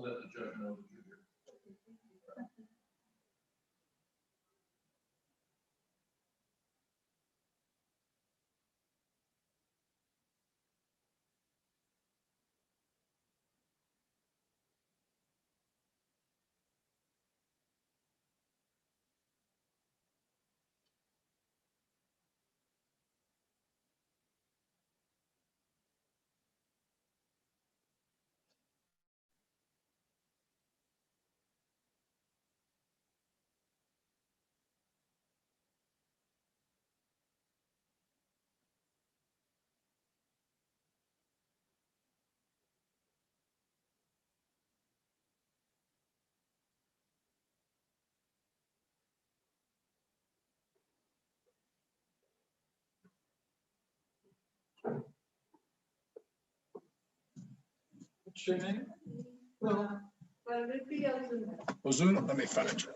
let the judge know that you're here. What's your name? Well, Zoom, let me find you.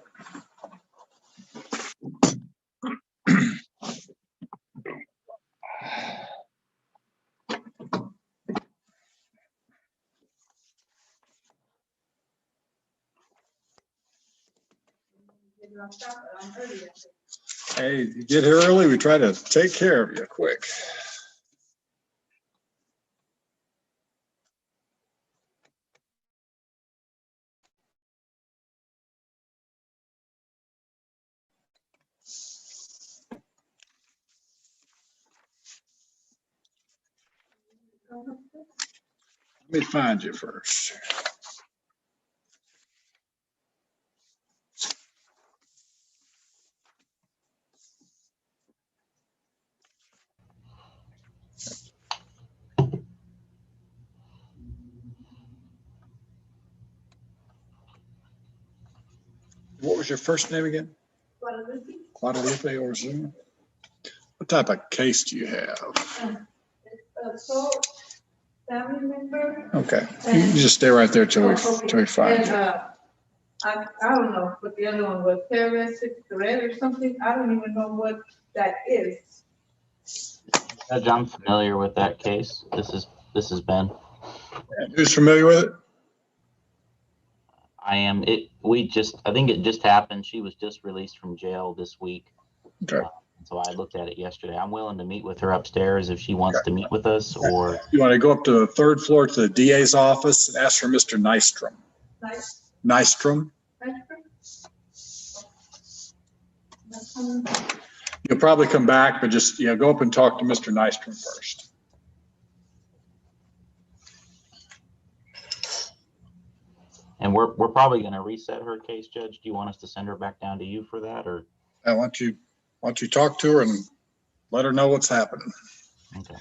Hey, you get here early, we try to take care of you quick. Let me find you first. What was your first name again? Guadalupe. Guadalupe or Zoom? What type of case do you have? Assault, family member. Okay, you just stay right there till we find you. I don't know what the other one was, terroristic threat or something. I don't even know what that is. Judge, I'm familiar with that case. This is Ben. Who's familiar with it? I am. I think it just happened. She was just released from jail this week. Okay. So I looked at it yesterday. I'm willing to meet with her upstairs if she wants to meet with us, or You want to go up to the third floor to the DA's office and ask for Mr. Nystrom. Nystrom? You'll probably come back, but just, go up and talk to Mr. Nystrom first. and we're probably going to reset her case, Judge. Do you want us to send her back down to you for that, or? I want you talk to her and let her know what's happening. Okay.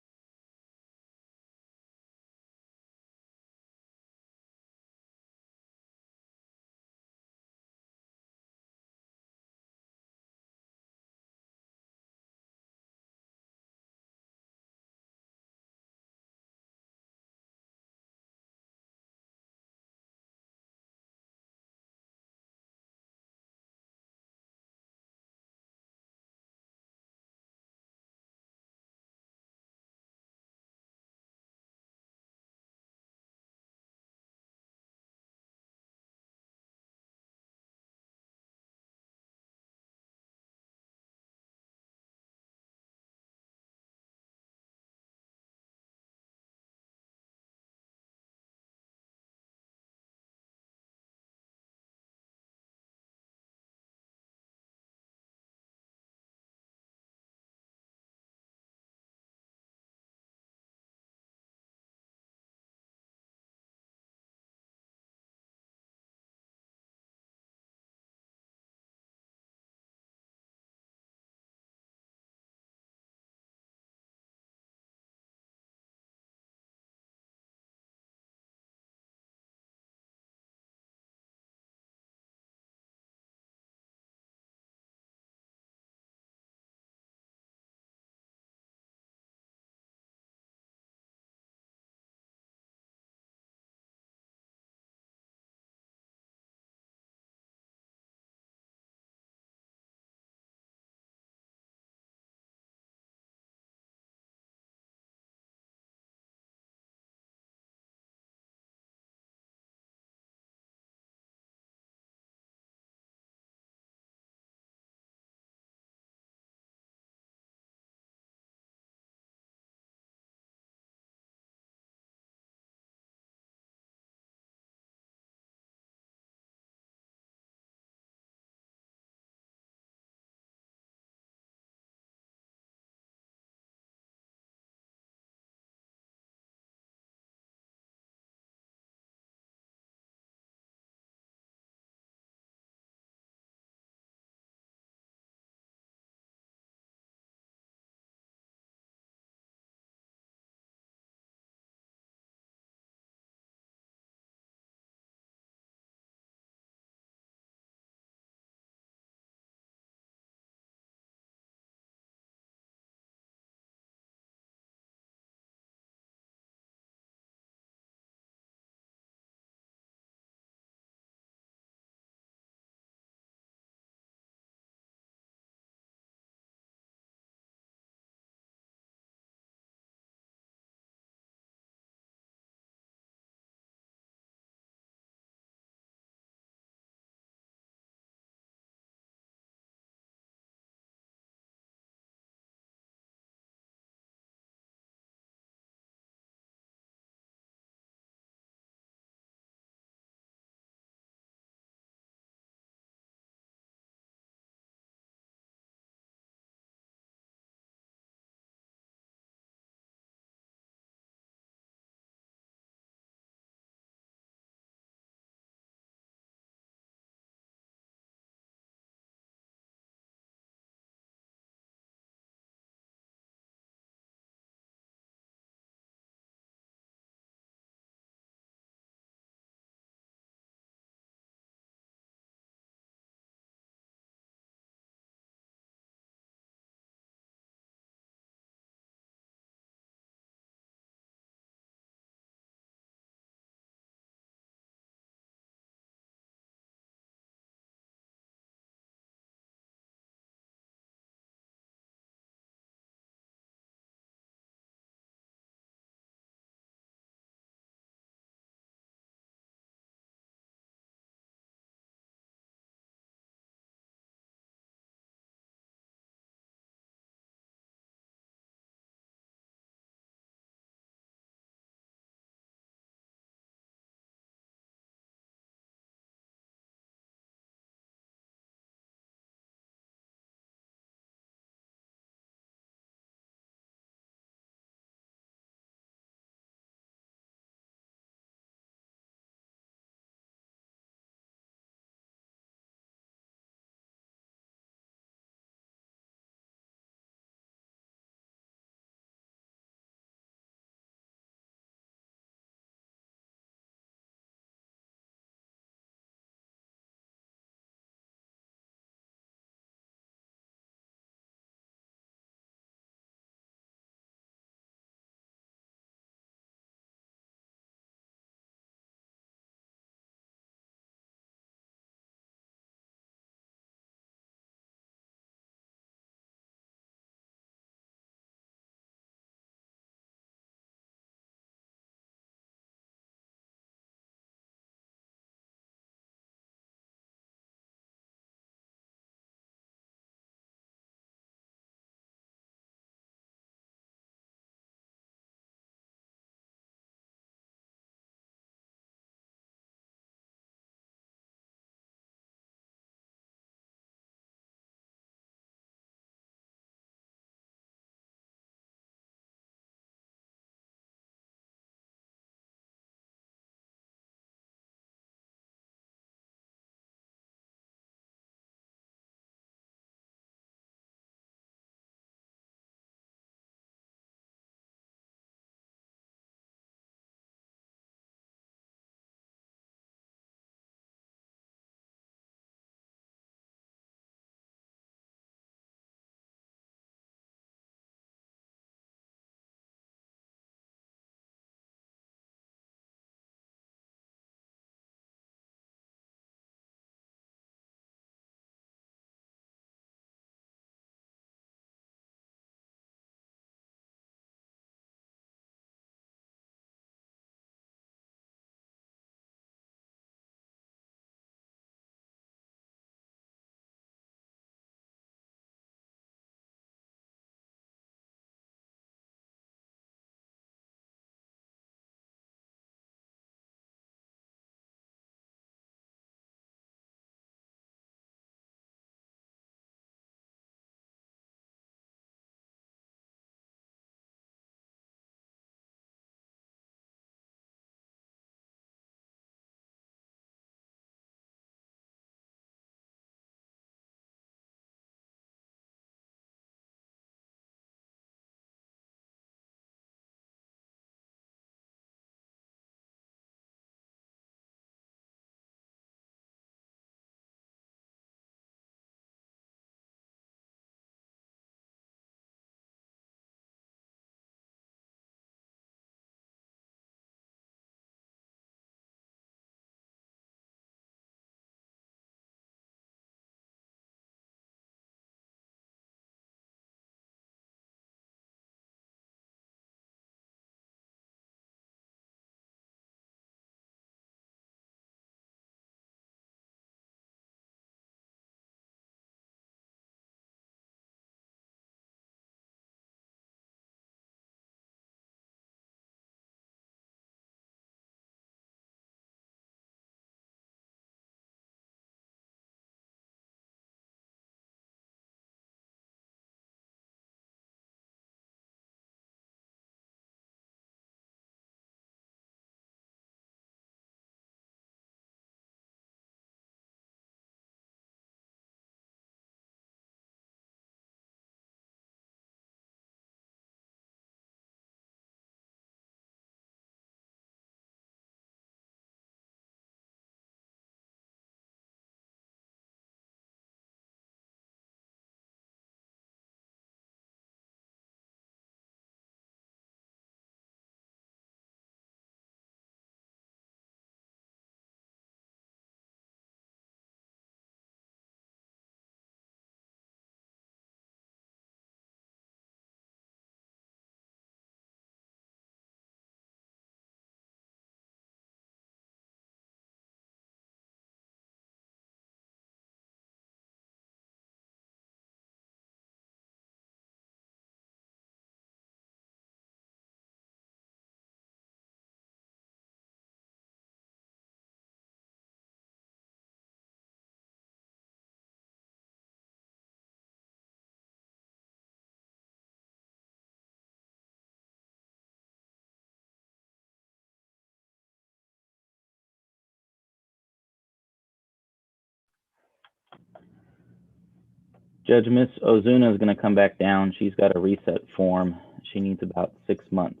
Judge, Miss Ozuna is going to come back down. She's got a reset form. She needs about 6 months.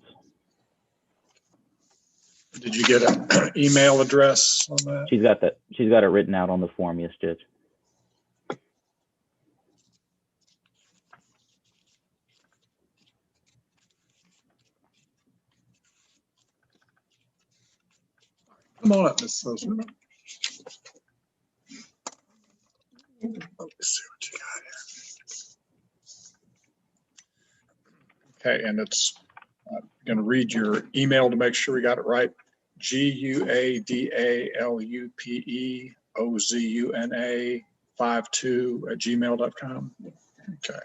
Did you get an email address on that? She's got that. She's got it written out on the form, yes, Judge. Come on up, Miss Ozuna. Let's see what you got here. Okay, and it's going to read your email to make sure we got it right. GUADALUPEOZUNA52 @gmail.com. Okay.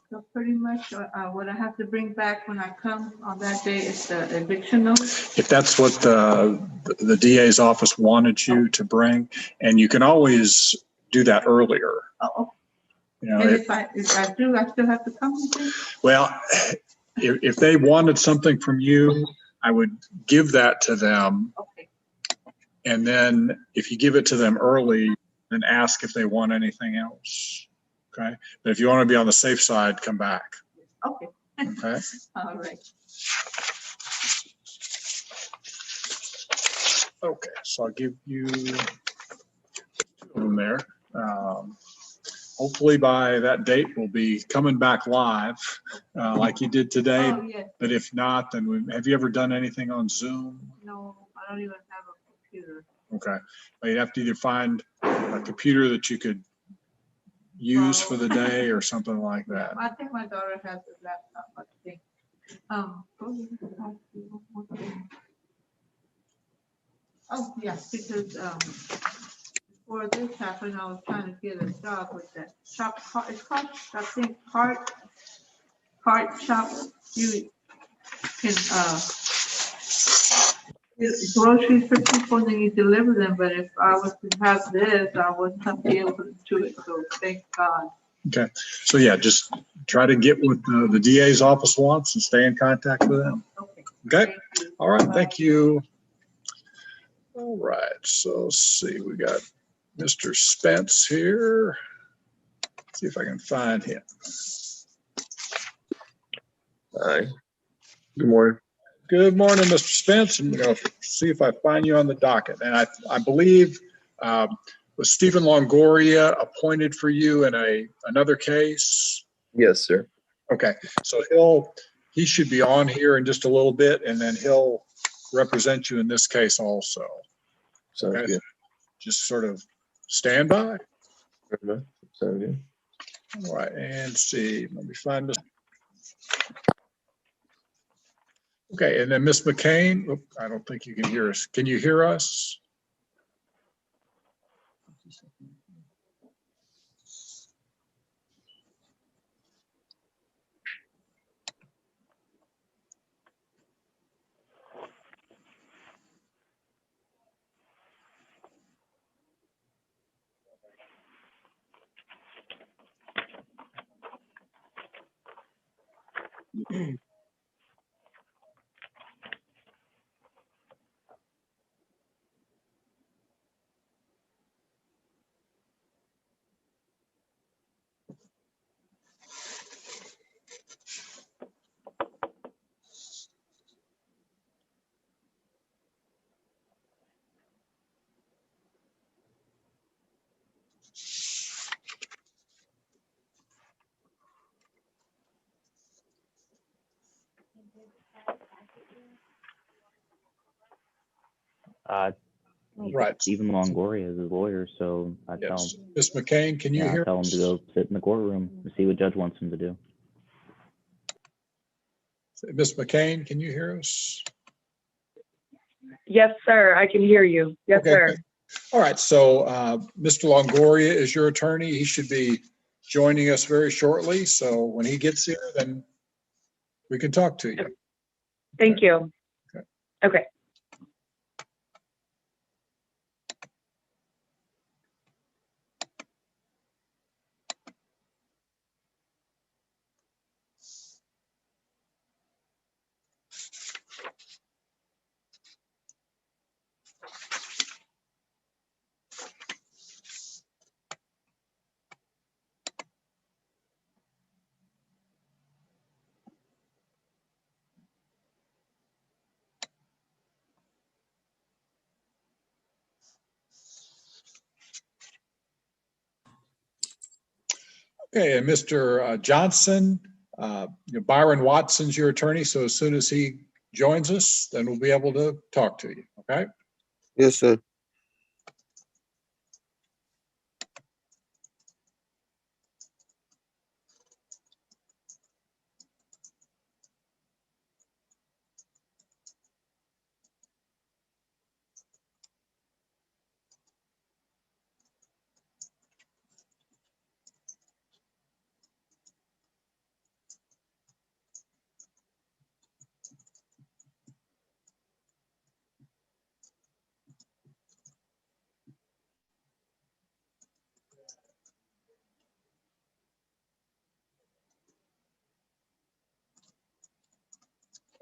So pretty much what I have to bring back when I come on that day is the eviction notice. If that's what the DA's office wanted you to bring, and you can always do that earlier. Oh, You know, and if I do, I still have to come again? well, if they wanted something from you, I would give that to them. Okay. And then if you give it to them early, then ask if they want anything else. Okay. But if you want to be on the safe side, come back. Okay. Okay. All right. Okay. So I'll give you 2 of them there. Hopefully by that date, we'll be coming back live like you did today. Oh, yes. But if not, then have you ever done anything on Zoom? No, I don't even have a computer. Okay. Well, you'd have to either find a computer that you could use for the day or something like that. I think my daughter has a laptop, I think. Oh, yeah, because before this happened, I was trying to get a job with that shop. It's called, I think, Cart Shop. You can get groceries for people and then you deliver them. But if I was to have this, I wouldn't have be able to do it. So thank God. Okay. So yeah, just try to get what the DA's office wants and stay in contact with them. Okay. Okay. All right. Bye. Thank you. All right. So let's see. We got Mr. Spence here. See if I can find him. Hi. Good morning. Good morning, Mr. Spence. I'm going to see if I find you on the docket. And I believe was Stephen Longoria appointed for you in another case? Yes, sir. Okay, so he should be on here in just a little bit, and then he'll represent you in this case also. Sounds Okay. good. Just sort of stand by. Sounds good. All right, and see, let me find this. Okay, and then Miss McCain, oop, I don't think you can hear us. Can you hear us? Right. Stephen Longoria is his lawyer, so I tell Yes. him. Miss McCain, can you Yeah, I hear tell him us? to go sit in the courtroom to see what judge wants him to do. Miss McCain, can you hear us? Yes, sir. I can hear you. Yes, Okay, sir. good. All right, so Mr. Longoria is your attorney. He should be joining us very shortly. So when he gets here, then we can talk to you. Thank Okay. you. Okay. Okay. Okay, and Mr. Johnson, Byron Watson's your attorney, so as soon as he joins us, then we'll be able to talk to you, okay? Yes, sir.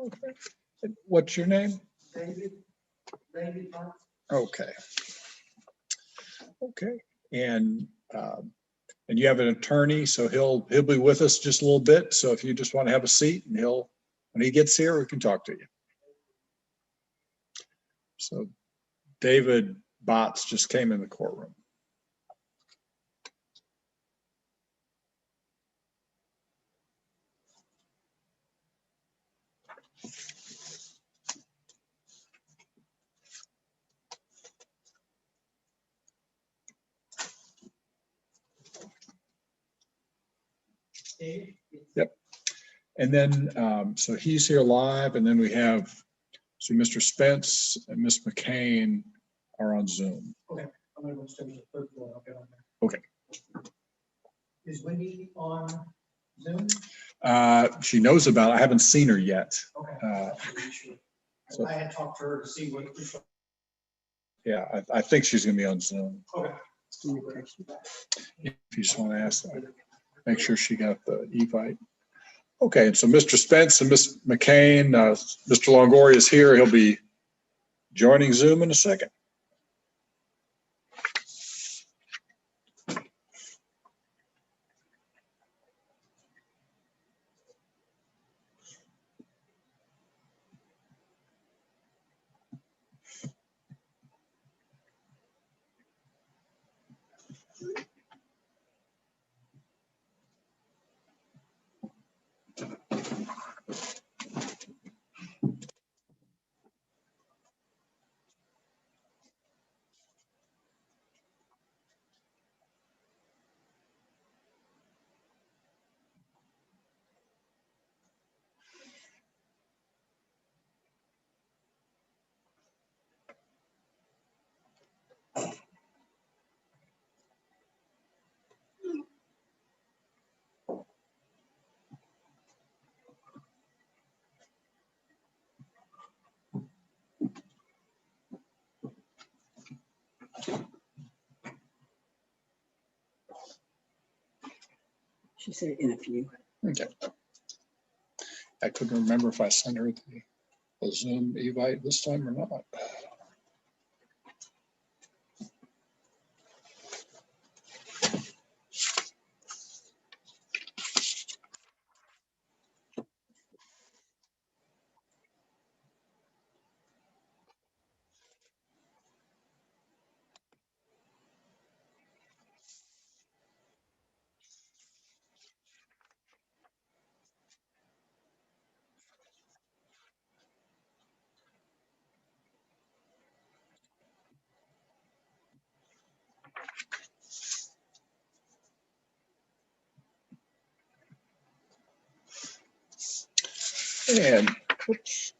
Okay. What's your name? David. Okay. Okay, and you have an attorney, so he'll be with us just a little bit. So if you just want to have a seat, and when he gets here, we can talk to you. So David Botts just came in the courtroom. Yep. And then, so he's here live, and then we have, so Mr. Spence and Ms. McCain are on Zoom. Okay, I'm gonna go upstairs to the third floor. I'll get on there. Okay. Is Wendy on Zoom? She knows about it. I haven't seen her yet. Okay. So- I had talked to her to see what. Yeah, I think she's gonna be on Zoom. Okay. If you just want to ask that, make sure she got the e-invite. Okay, and so Mr. Spence and Ms. McCain, Mr. Longoria is here. He'll be joining Zoom in a second. She said in a few. Okay. I couldn't remember if I sent her the Zoom invite this time or not. And oops.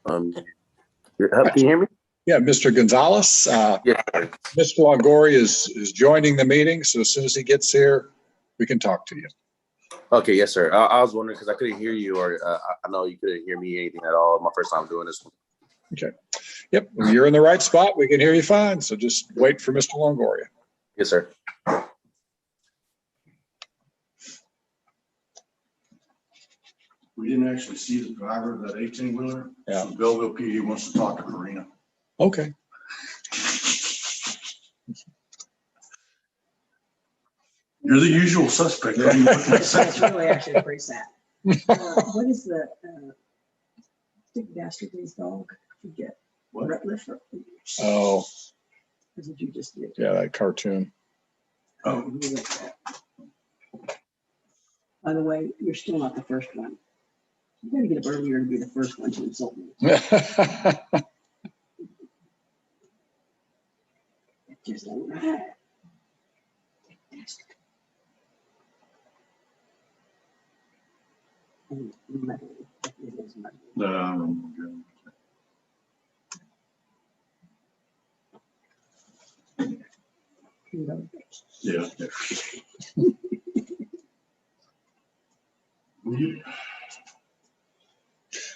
Can you hear me? Yeah, Mr. Gonzalez, Yes. Mr. Longoria is joining the meeting. So as soon as he gets here, we can talk to you. Okay, yes, sir. I was wondering because I couldn't hear you, or I know you couldn't hear me anything at all. My first time doing this one. Okay. Yep, well, you're in the right spot. We can hear you fine. So just wait for Mr. Longoria. Yes, sir. We didn't actually see the driver of that 18-wheeler. Yeah. So Belleville PD wants to talk to Karina. Okay. You're the usual suspect. What are you looking at? That's really actually pretty sad. What is the Big Dastardly's dog, forget. What? Rhett Lifford. Oh, That's what you just did. yeah, that cartoon. Oh, you like that. By the way, you're still not the first one. You gotta get up earlier to be the first one to insult me. Just like that. And muddy. It is muddy. You know, Yeah.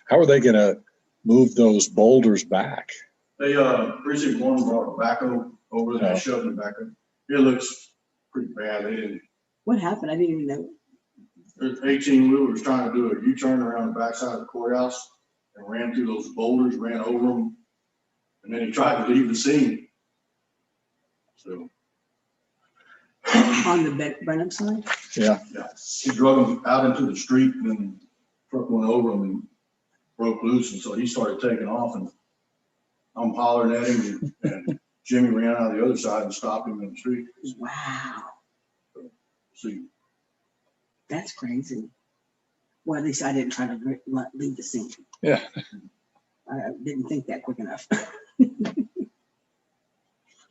How are they gonna move those boulders back? They, precinct one brought a backhoe over there, Oh. shoving the backhoe. It looks pretty bad. They didn't, what happened? I didn't even know. there's 18 wheelers trying to do a U-turn around the backside of the courthouse and ran through those boulders, ran over them. And then he tried to leave the scene. So, On the Brenham side? Yeah. yeah, he drug them out into the street and then truck went over him and broke loose. And so he started taking off and I'm hollering at him and Jimmy ran out of the other side and stopped him in the street. Wow, See, that's crazy. Well, at least I didn't try to leave the scene. Yeah. I didn't think that quick enough.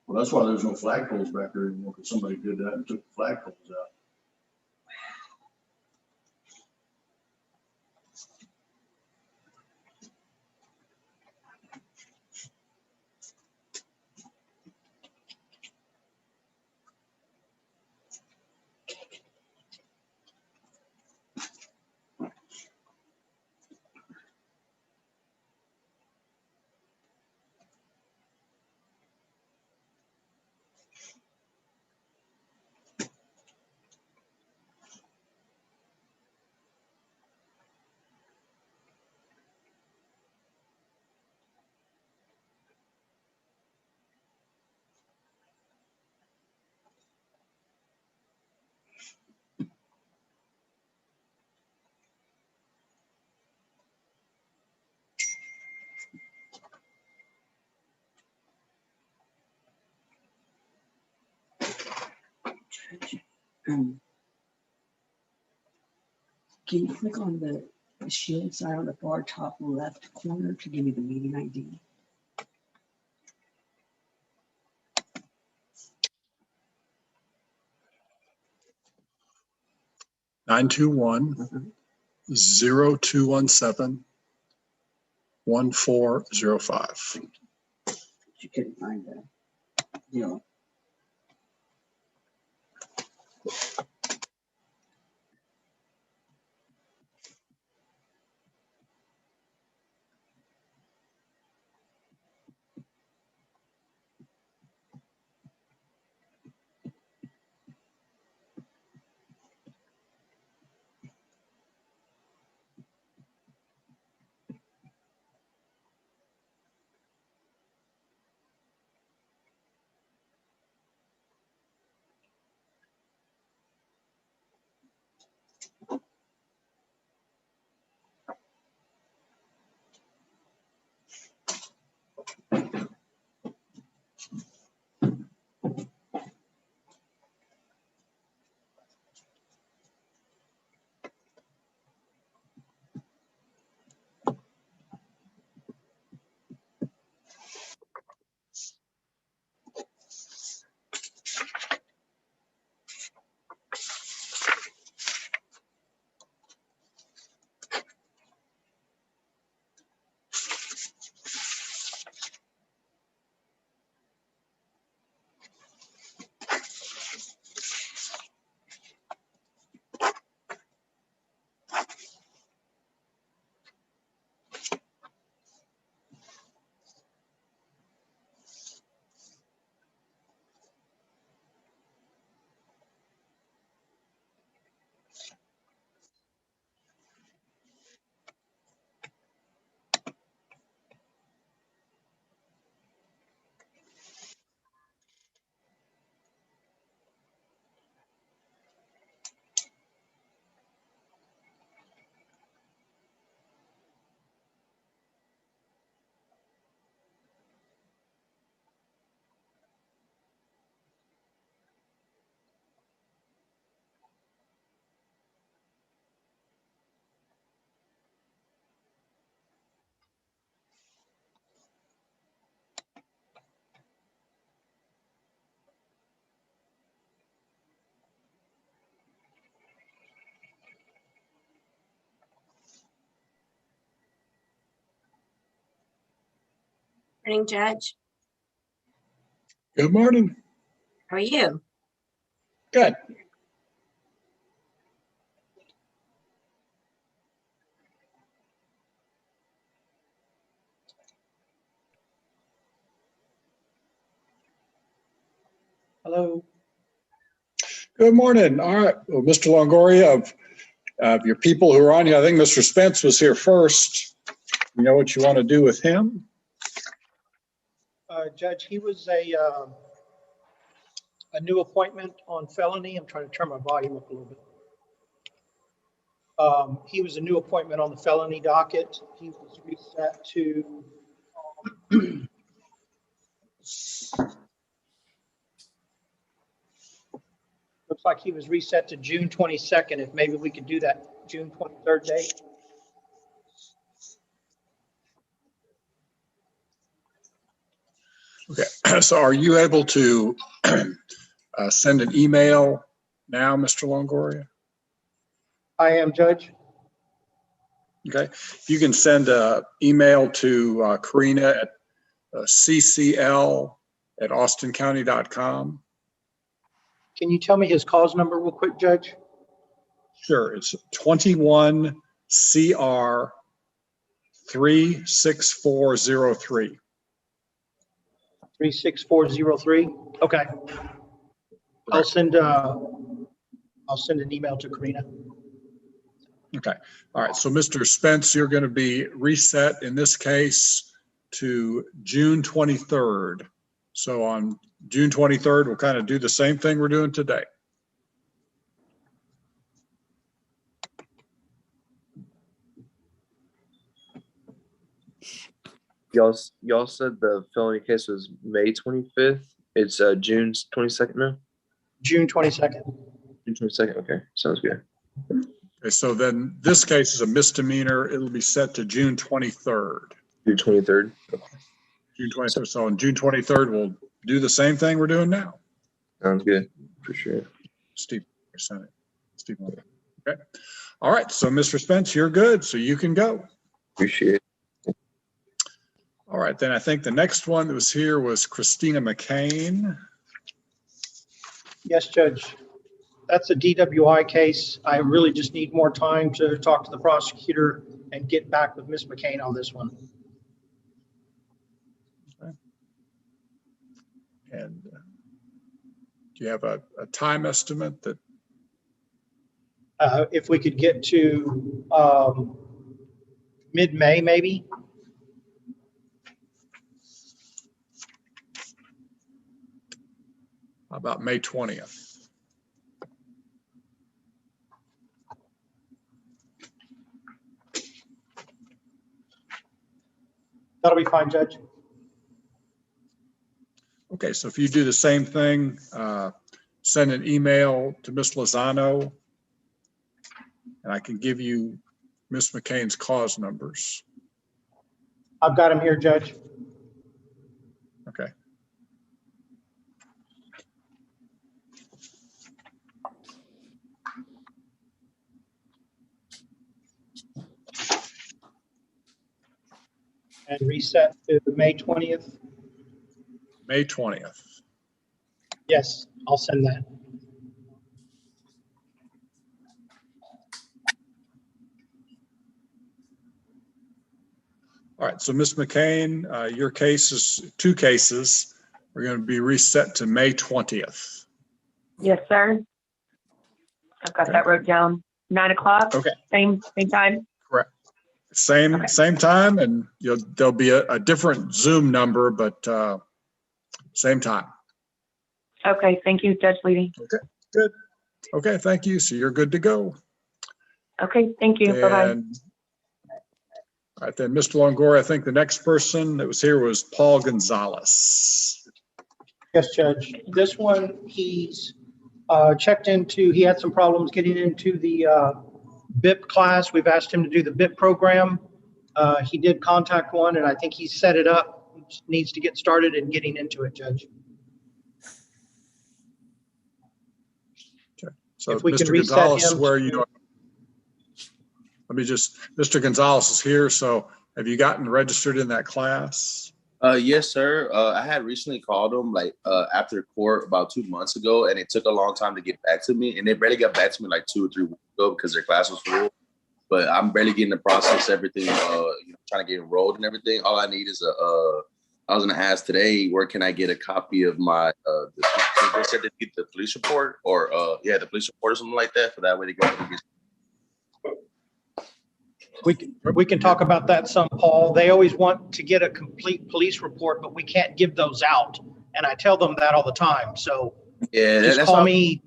well, that's why there's no flagpoles back there anymore, because somebody did that and took the flagpoles out. Um, Can you click on the shield sign on the far top left corner to give me the meeting ID? Nine two one Uh-huh. 0217 1405. You couldn't find the, you know. Morning, Judge. Good morning. How are you? Good. Hello. Good morning. All right. Well, Mr. Longoria, of your people who are on here, I think Mr. Spence was here first. You know what you want to do with him? Judge, he was a new appointment on felony. I'm trying to turn my volume up a little bit. He was a new appointment on the felony docket. He was reset to looks like he was reset to June 22nd. If maybe we could do that June 23rd date. Okay. So are you able to send an email now, Mr. Longoria? I am, Judge. Okay. You can send an email to Karina at ccl@austincounty.com. Can you tell me his cause number real quick, Judge? Sure. It's 21 CR 36403. 36403. Okay. I'll send an email to Karina. Okay. All right. So Mr. Spence, you're going to be reset in this case to June 23rd. So on June 23rd, we'll kind of do the same thing we're doing today. Y'all said the felony case was May 25th. It's June 22nd now? June 22nd. June 22nd. Okay. Sounds good. Okay. So then this case is a misdemeanor. It'll be set to June 23rd. June 23rd. June 23rd. So on June 23rd, we'll do the same thing we're doing now. Sounds good. Appreciate it. Steve, Senate. Steve. Okay. All right. So Mr. Spence, you're good. So you can go. Appreciate it. All right. Then I think the next one that was here was Christina McCain. Yes, Judge. That's a DWI case. I really just need more time to talk to the prosecutor and get back with Ms. McCain on this one. Okay. And do you have a time estimate that? If we could get to mid-May, maybe. How about May 20th? That'll be fine, Judge. Okay, so if you do the same thing, send an email to Ms. Lozano, and I can give you Ms. McCain's cause numbers. I've got him here, Judge. Okay. And reset to May 20th. May 20th. Yes, I'll send that. All right, so Ms. McCain, your two cases are going to be reset to May 20th. Yes, sir. I've got Okay. that wrote down. 9 o'clock. Okay. Same time. Correct. Same time, and there'll be a different Zoom number, but same time. Okay. Thank you, Judge Leedy. Okay, good. Okay, thank you. So you're good to go. Okay. Thank you. Bye-bye. And all right, then, Mr. Longoria, I think the next person that was here was Paul Gonzalez. Yes, Judge. This one, he's checked into, he had some problems getting into the BIP class. We've asked him to do the BIP program. He did contact one, and I think he set it up. He just needs to get started and getting into it, Judge. Okay. So If we can Mr. reset Gonzalez, him where to- you? Mr. Gonzalez is here. So have you gotten registered in that class? Yes, sir. I had recently called them like after court about 2 months ago, and it took a long time to get back to me. And they barely got back to me like 2 or 3 weeks ago because their class was full. But I'm barely getting to process everything. Trying to get enrolled and everything. All I need is I was gonna ask today, where can I get a copy of my they said to get the police report or the police report or something like that, for that way to go and get. We can talk about that some, Paul. They always want to get a complete police report, but we can't give those out. And I tell them that all the time. So Yeah, just that's call all. me.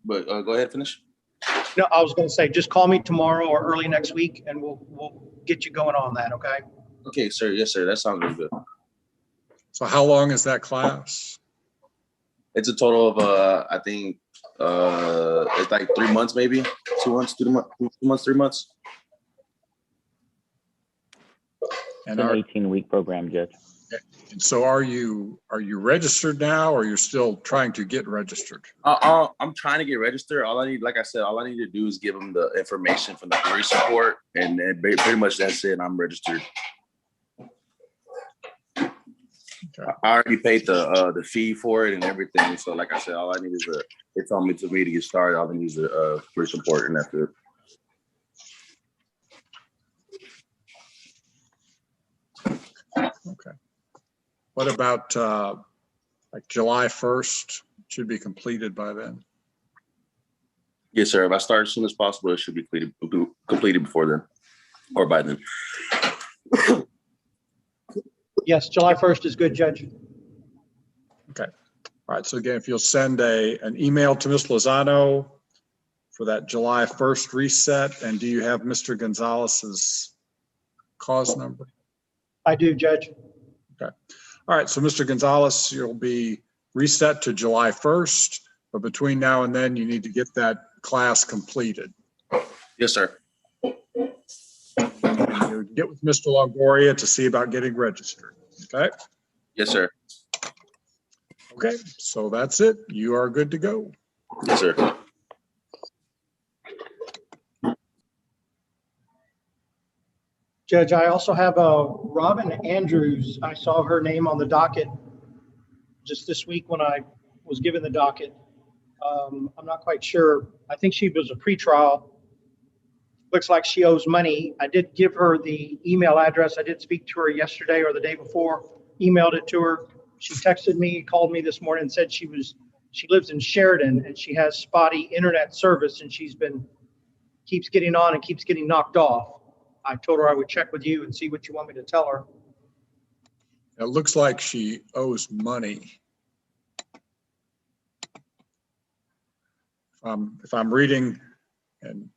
But go ahead, finish. No, I was going to say, just call me tomorrow or early next week and we'll get you going on that. Okay. Okay, sir. Yes, sir. That sounds really good. So how long is that class? It's a total of I think it's like 3 months, maybe 2 months, 2 months, 3 months. And It's an 18-week program, Judge. so are you registered now, or you're still trying to get registered? I'm trying to get registered. All I need, like I said, all I need to do is give them the information from the police report, and then pretty much that's it. I'm registered. Okay. I already paid the fee for it and everything. So, like I said, all I need is they told me to get started. All I need is a police report, and that's it. Okay. What about like July 1st? Should be completed by then. Yes, sir. If I start as soon as possible, it should be completed before then, or by then. Yes, July 1st is good, Judge. Okay. All right. So again, if you'll send an email to Ms. Lozano for that July 1st reset, and do you have Mr. Gonzalez's cause number? I do, Judge. Okay. All right. So Mr. Gonzalez, you'll be reset to July 1st, but between now and then, you need to get that class completed. Yes, sir. And you get with Mr. Longoria to see about getting registered. Okay. Yes, sir. Okay. So that's it. You are good to go. Yes, sir. Judge, I also have Robin Andrews. I saw her name on the docket just this week when I was given the docket. I'm not quite sure. I think she was a pretrial. Looks like she owes money. I did give her the email address. I did speak to her yesterday or the day before, emailed it to her. She texted me, called me this morning and said she lives in Sheridan and she has spotty internet service and keeps getting on and keeps getting knocked off. I told her I would check with you and see what you want me to tell her. It looks like she owes money. If I'm reading, and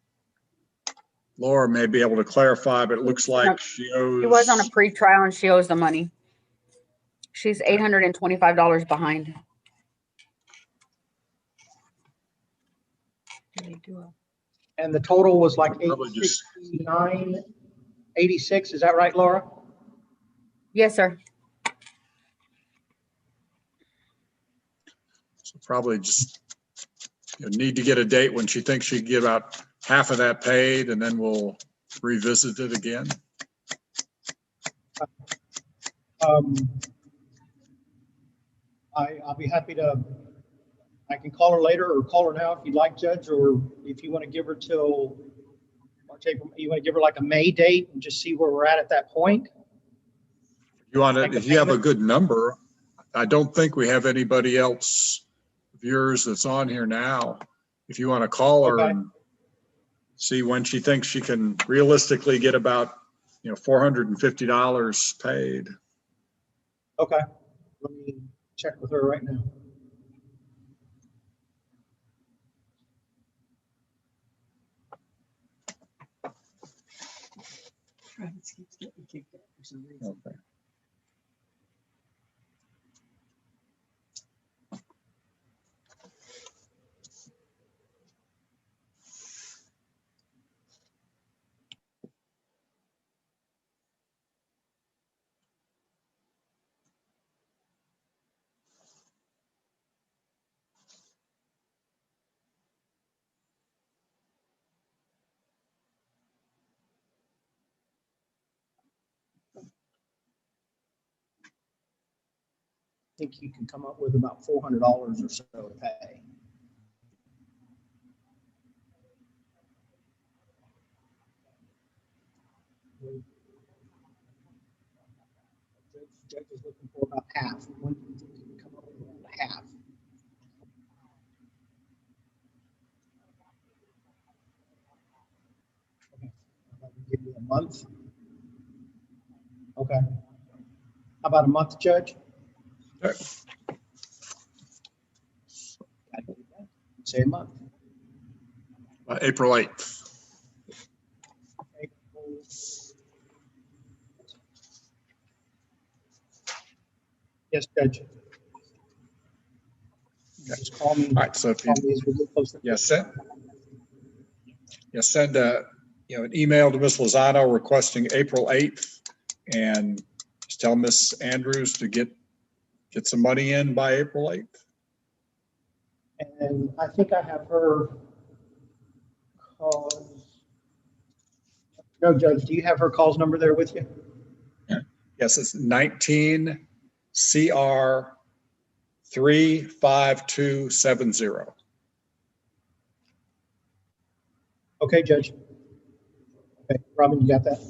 Laura may be able to clarify, but it looks like she owes. She was on a pre-trial and she owes the money. She's $825 behind. And the total was like $869.86. Is that right, Laura? Yes, sir. So probably just need to get a date when she thinks she can get about half of that paid, and then we'll revisit it again. I'll be happy to, I can call her later or call her now if you'd like, Judge, or if you want to give her till March, April, you want to give her like a May date and just see where we're at that point? You want to, if you have a good number, I don't think we have anybody else of yours that's on here now. If you want to call her and see when she thinks she can realistically get about, $450 paid. Okay. Let me check with her right now. Travis keeps getting kicked out for some reason. Okay. think you can come up with about $400 or so to pay. Judge is looking for about half. When do you think you can come up with around half? Okay. I'll give you a month. Okay. How about a month, Judge? Sure. Say a month. April 8th. Yes, Judge. Just call me. All right, so if you, Call me as we get closer. send an email to Ms. Lozano requesting April 8th, and just tell Ms. Andrews to get some money in by April 8th. And I think I have her calls. No, Judge, do you have her calls number there with you? Yes, it's 19 CR 35270. Okay, Judge. Okay, Robin, you got that?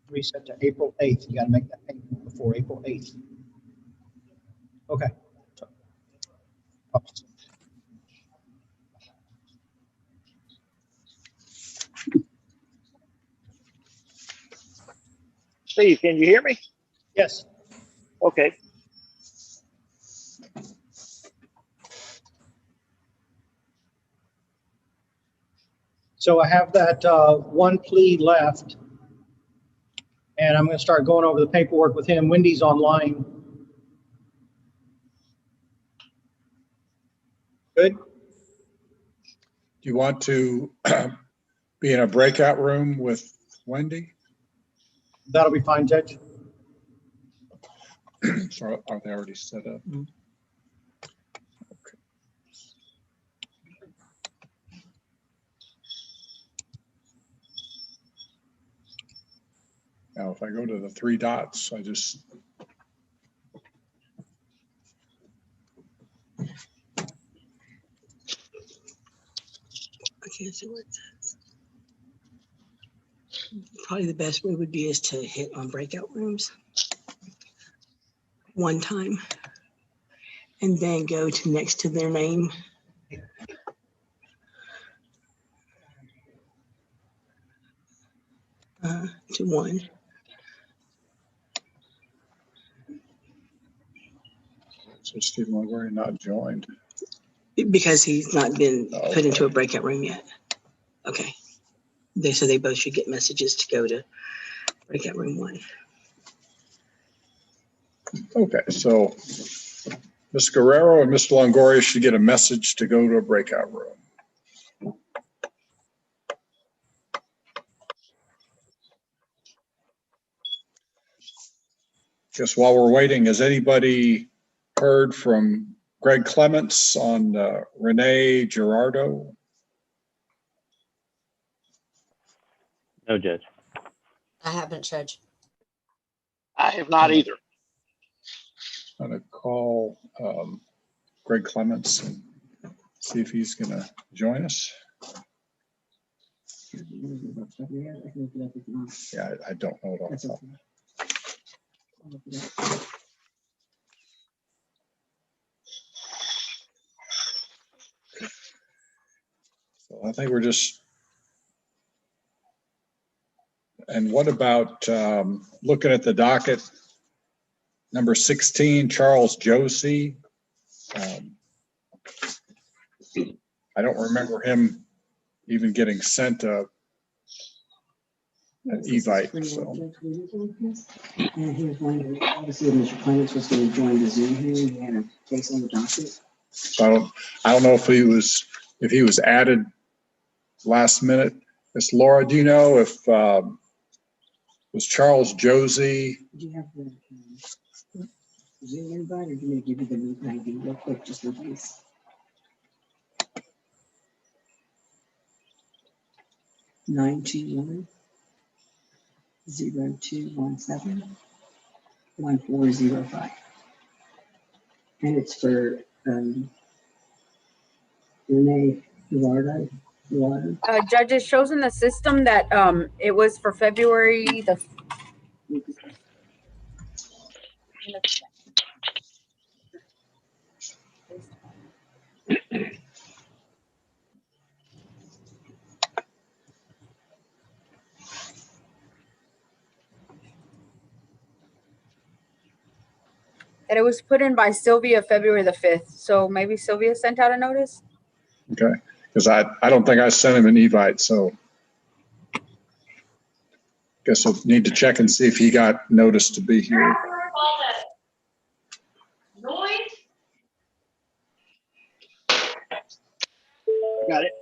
Reset to April 8th. You got to make that payment before April 8th. Okay. Steve, can you hear me? Yes. Okay. So I have that one plea left, and I'm going to start going over the paperwork with him. Wendy's online. Good. Do you want to be in a breakout room with Wendy? That'll be fine, Judge. So are they already set up? Okay. Now, if I go to the three dots, I just I can't see what it says. Probably the best way would be is to hit on breakout rooms one time and then go to next to their name. To one. so Stephen Longoria not joined. Because he's not been Oh, put into a breakout room yet. Okay. So they both should get messages to go to breakout room one. Okay, so Ms. Guerrero and Mr. Longoria should get a message to go to a breakout room. Just while we're waiting, has anybody heard from Greg Clements on Renee Gerardo? No, Judge. I haven't, Judge. I have not either. I'm going to call Greg Clements and see if he's going to join us. Yeah, I don't know it off the top. So I think we're just, and what about looking at the docket, number 16, Charles Josie? I don't remember him even getting sent an evite. So. And he was wondering, obviously, Mr. Clements was going to join the Zoom here. He had a case on the docket. So I don't know if he was added last minute. Miss Laura, do you know if was Charles Josie? Do you have the Zoom invite, or do you want me to give you the link ID real quick, just in case? 921-0217. 1405. And it's for Renee Duarte. Judge, it shows in the system that it was for February the. That it was put in by Sylvia February the 5th. So maybe Sylvia sent out a notice. Okay, because I don't think I sent him an evite, so guess we'll need to check and see if he got notice to be here. Got it.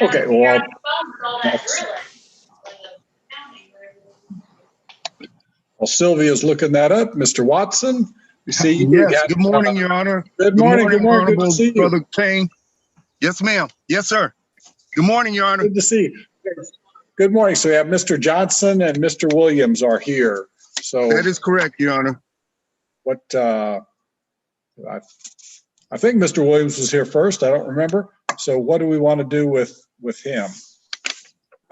Okay, well, while Sylvia's looking that up, Mr. Watson, we see you. Yes, good morning, Your Honor. Good morning, good morning. Good to Honorable see you. Brother King. Yes, ma'am. Yes, sir. Good morning, Your Honor. Good to see you. Good morning. So we have Mr. Johnson and Mr. Williams are here. So That is correct, Your Honor. what, I think Mr. Williams was here first. I don't remember. So what do we want to do with him?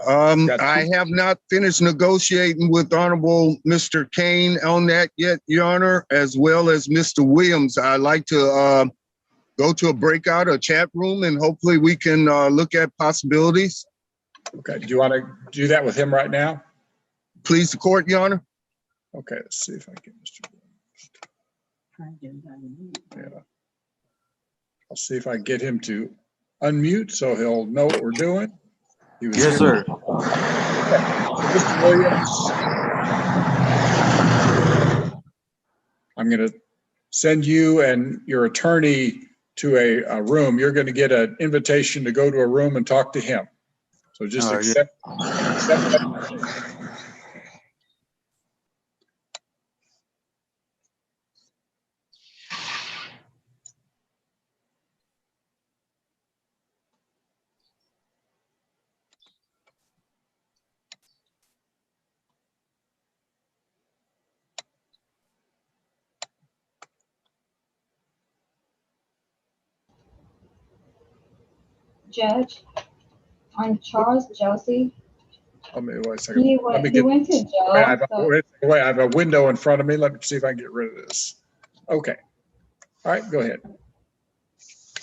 I have not finished negotiating with Honorable Mr. Kane on that yet, Your Honor, as well as Mr. Williams. I'd like to go to a breakout, a chat room, and hopefully we can look at possibilities. Okay. Do you want to do that with him right now? Please, the court, Your Honor. Okay. Let's see if I get Mr. Williams. Yeah. I'll see if I can get him to unmute so he'll know what we're doing. Yes, sir. Mr. Williams, I'm going to send you and your attorney to a room. You're going to get an invitation to go to a room and talk to him. So just accept that. Judge, on Charles Josie. Let me wait a second. He went to jail. I have a window in front of me. Let me see if I can get rid of this. Okay. All right, go ahead.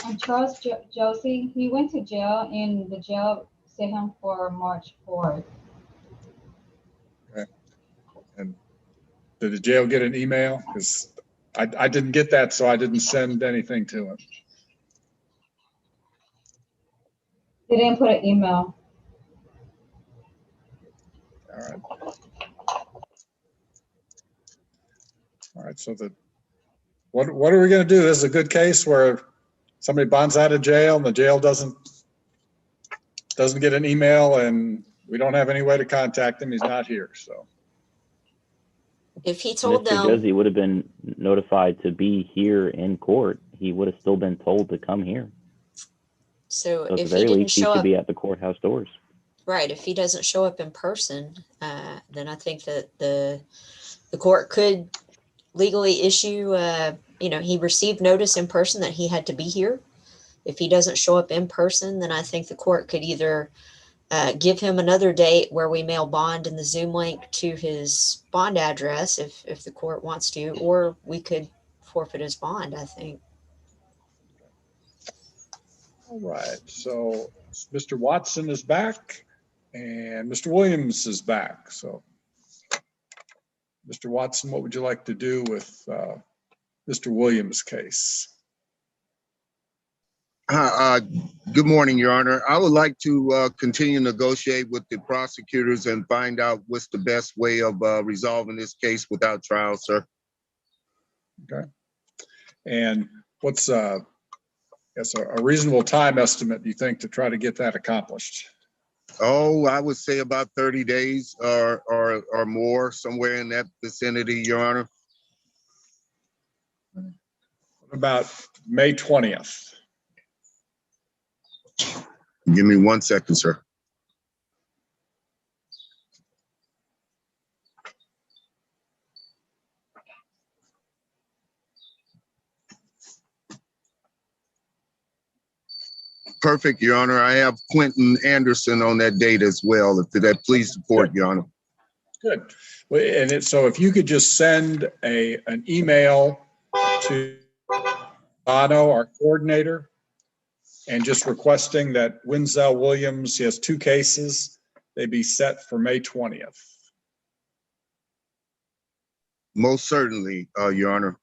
On Charles Josie, he went to jail and the jail set him for March 4th. Okay. And did the jail get an email? Because I didn't get that, so I didn't send anything to him. They didn't put an email. All right. All right. So what are we going to do? This is a good case where somebody bonds out of jail and the jail doesn't get an email and we don't have any way to contact him. He's not here. So If he told Mr. them, Josie would have been notified to be here in court. He would have still been told to come here. so So at the if he very didn't least, he show should up, be at the courthouse doors. right, if he doesn't show up in person, then I think that the court could legally issue, he received notice in person that he had to be here. If he doesn't show up in person, then I think the court could either give him another date where we mail bond and the Zoom link to his bond address if the court wants to, or we could forfeit his bond, I think. all right. So Mr. Watson is back and Mr. Williams is back. So Mr. Watson, what would you like to do with Mr. Williams' case? Good morning, Your Honor. I would like to continue to negotiate with the prosecutors and find out what's the best way of resolving this case without trial, sir. Okay. And what's a reasonable time estimate, do you think, to try to get that accomplished? Oh, I would say about 30 days or more, somewhere in that vicinity, Your Honor. What about May 20th? Give me 1 second, sir. Perfect, Your Honor. I have Quentin Anderson on that date as well, if that please support, Your Honor. Good. Well, and so if you could just send an email to Bono, our coordinator, and just requesting that Wenzel Williams, he has 2 cases, they be set for May 20th. Most certainly, Your Honor.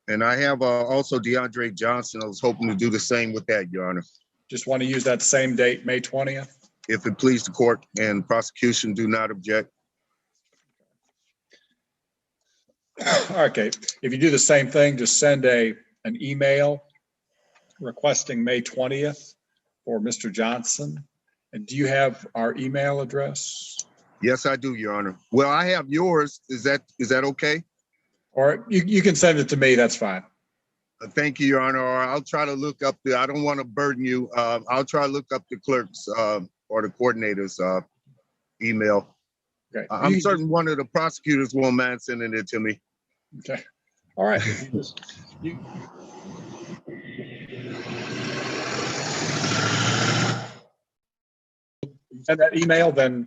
And I have also DeAndre Johnson. I was hoping to do the same with that, Your Honor. Just want to use that same date, May 20th? If it please the court and prosecution do not object. Okay, if you do the same thing, just send an email requesting May 20th for Mr. Johnson. And do you have our email address? Yes, I do, Your Honor. Well, I have yours. Is that okay? Or you can send it to me, that's fine. Thank you, Your Honor. Or I'll try to look up I don't want to burden you. I'll try to look up the clerk's or the coordinator's email. Okay. I'm certain one of the prosecutors won't mind sending it to me. Okay. All right. Send that email, then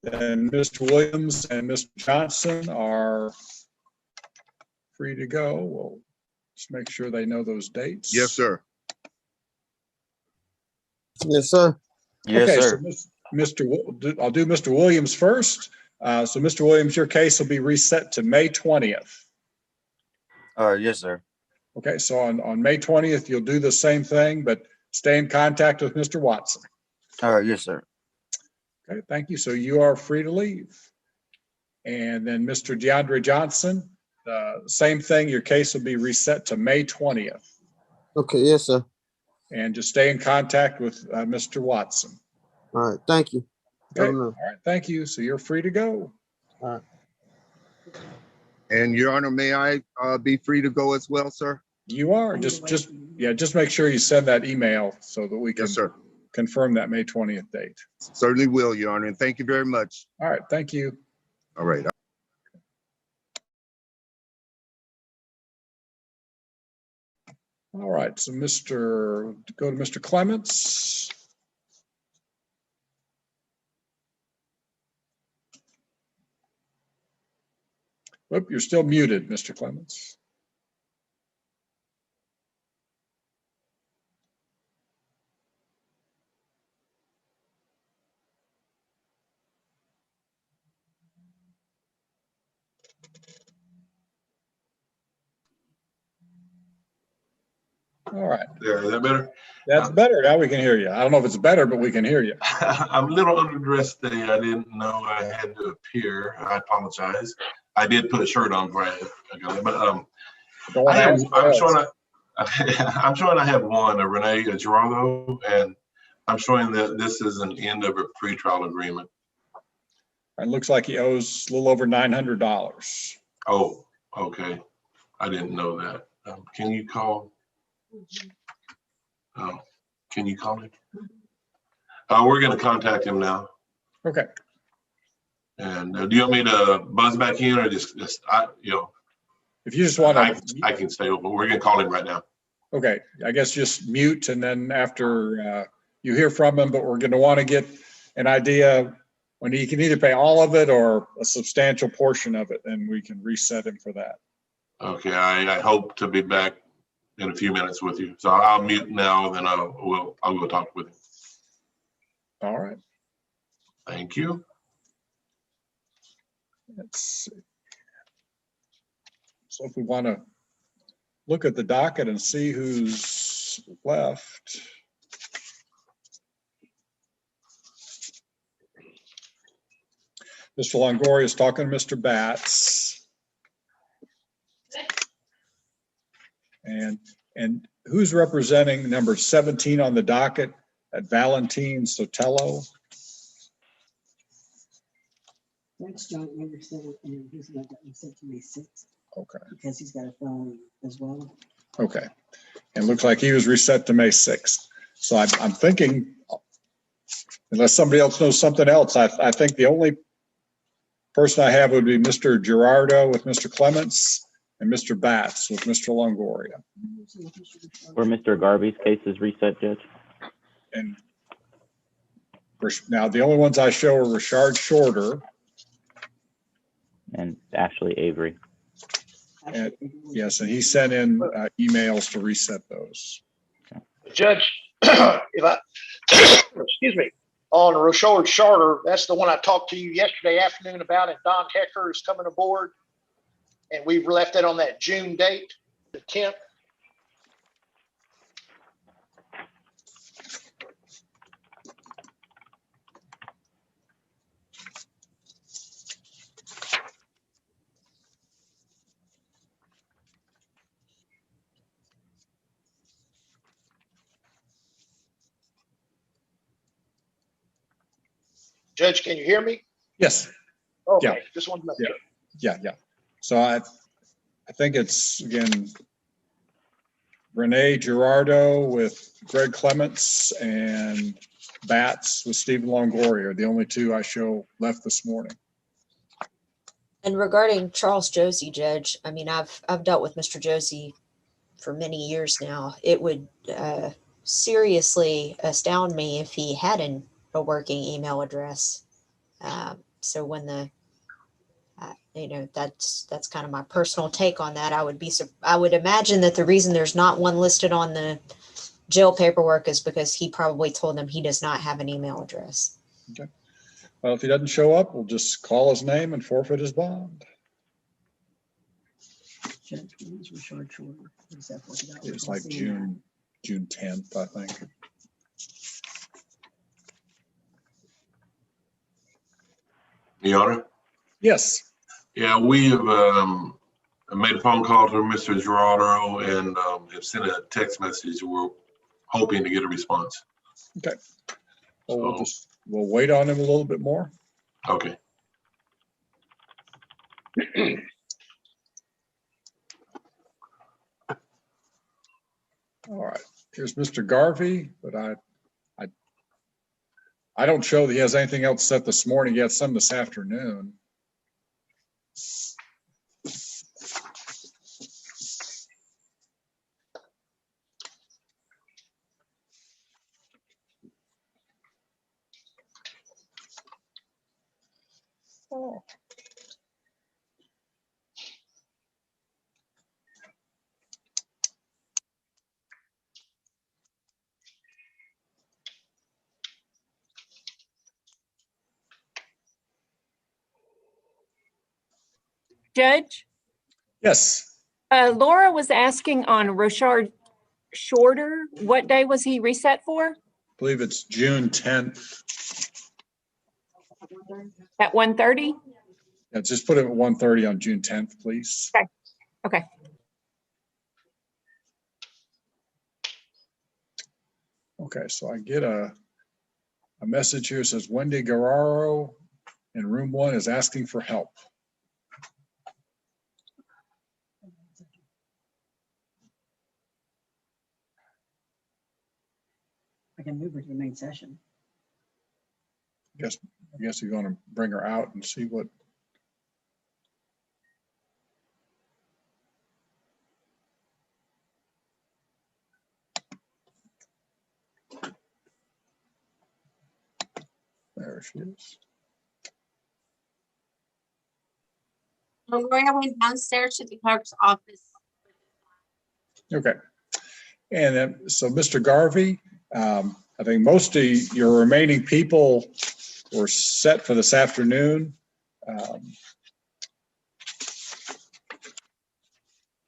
Mr. Williams and Mr. Johnson are free to go. We'll just make sure they know those dates. Yes, sir. Yes, sir. Yes, okay, sir. So I'll do Mr. Williams first. So Mr. Williams, your case will be reset to May 20th. Yes, sir. Okay, so on May 20th, you'll do the same thing, but stay in contact with Mr. Watson. Yes, sir. Okay, thank you. So you are free to leave. And then Mr. DeAndre Johnson, same thing, your case will be reset to May 20th. Okay, yes, sir. And just stay in contact with Mr. Watson. All right, thank you. Okay, all right, thank you. So you're free to go. All right. And Your Honor, may I be free to go as well, sir? You are. Just make sure you send that email so that we can confirm that May 20th date. Certainly will, Your Honor. And thank you very much. All right, thank you. All right. All right, so go to Mr. Clements. Whoop, you're still muted, Mr. Clements. All right. There, is that better? That's better. Now we can hear you. I don't know if it's better, but we can hear you. I'm a little underdressed today. I didn't know I had to appear. I apologize. I did put a shirt on before I got it, but I'm showing I have one, a Renee Gerardo, and I'm showing that this is an end of a pretrial agreement. It looks like he owes a little over $900. Oh, okay. I didn't know that. Can you call? Can you call him? We're going to contact him now. Okay. And do you want me to buzz back in, or just you know? If you just want to, I can stay open. We're going to call him right now. Okay. I guess just mute, and then after you hear from him, but we're going to want to get an idea when he can either pay all of it or a substantial portion of it, and we can reset him for that. Okay. I hope to be back in a few minutes with you. So I'll mute now, then I'll go talk with him. All right. Thank you. Let's see. So if we want to look at the docket and see who's left. Mr. Longoria is talking to Mr. Batts. And who's representing number 17 on the docket at Valentine Sotelo? That's joint number 7, and he's got that sent to May 6th. Okay. Because he's got a felony as well. Okay. And looks like he was reset to May 6th. So I'm thinking, unless somebody else knows something else, I think the only person I have would be Mr. Gerardo with Mr. Clements and Mr. Batts with Mr. Longoria. Where Mr. Garvey's case is reset, Judge? And now the only ones I show are Richard Shorter. And Ashley Avery. And yes, and he sent in emails to reset those. Judge, if I, excuse me, on Rochard Charter, that's the one I talked to you yesterday afternoon about, and Don Hecker is coming aboard. And we've left it on that June date, the 10th. Judge, can you hear me? Yes. Okay, Yeah. just wanted to make Yeah. sure. Yeah. So I think it's, again, Renee Gerardo with Greg Clements and Batts with Stephen Longoria are the only two I show left this morning. And regarding Charles Josie, Judge, I mean, I've dealt with Mr. Josie for many years now. It would seriously astound me if he had a working email address. So when that's kind of my personal take on that. I would imagine that the reason there's not one listed on the jail paperwork is because he probably told them he does not have an email address. Okay. Well, if he doesn't show up, we'll just call his name and forfeit his bond. Judge, when is Richard Shorter? What is that for? It's like June 10th, I think. Your Honor? Yes. Yeah, we have made a phone call to Mr. Gerardo and have sent a text message. We're hoping to get a response. Okay. Well, we'll wait on him a little bit more. Okay. All right. Here's Mr. Garvey, but I don't show that he has anything else set this morning. He had some this afternoon. Oh. Judge? Yes. Laura was asking on Rochard Shorter, what day was he reset for? I believe it's June 10th. At 1:30? Yeah, just put it at 1:30 on June 10th, please. Okay. Okay. Okay, so I get a message here that says Wendy Guerrero in room 1 is asking for help. I can move her to the main session. I guess you're going to bring her out and see what. There she is. Longoria went downstairs to the clerk's office. Okay. And then, so Mr. Garvey, I think most of your remaining people were set for this afternoon.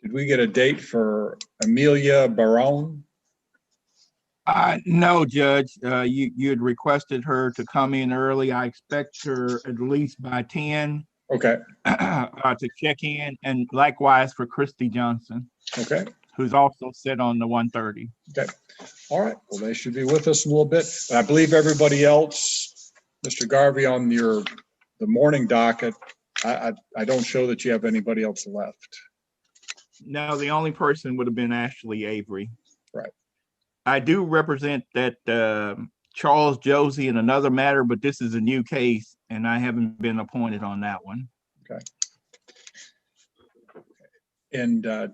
Did we get a date for Amelia Barone? No, Judge. You had requested her to come in early. I expect her at least by 10. Okay. To check in, and likewise for Christy Johnson. Okay. Who's also set on the 1:30. Okay. All right. Well, they should be with us in a little bit. I believe everybody else, Mr. Garvey, on the morning docket, I don't show that you have anybody else left. No, the only person would have been Ashley Avery. Right. I do represent that Charles Josie in another matter, but this is a new case and I haven't been appointed on that one. Okay. And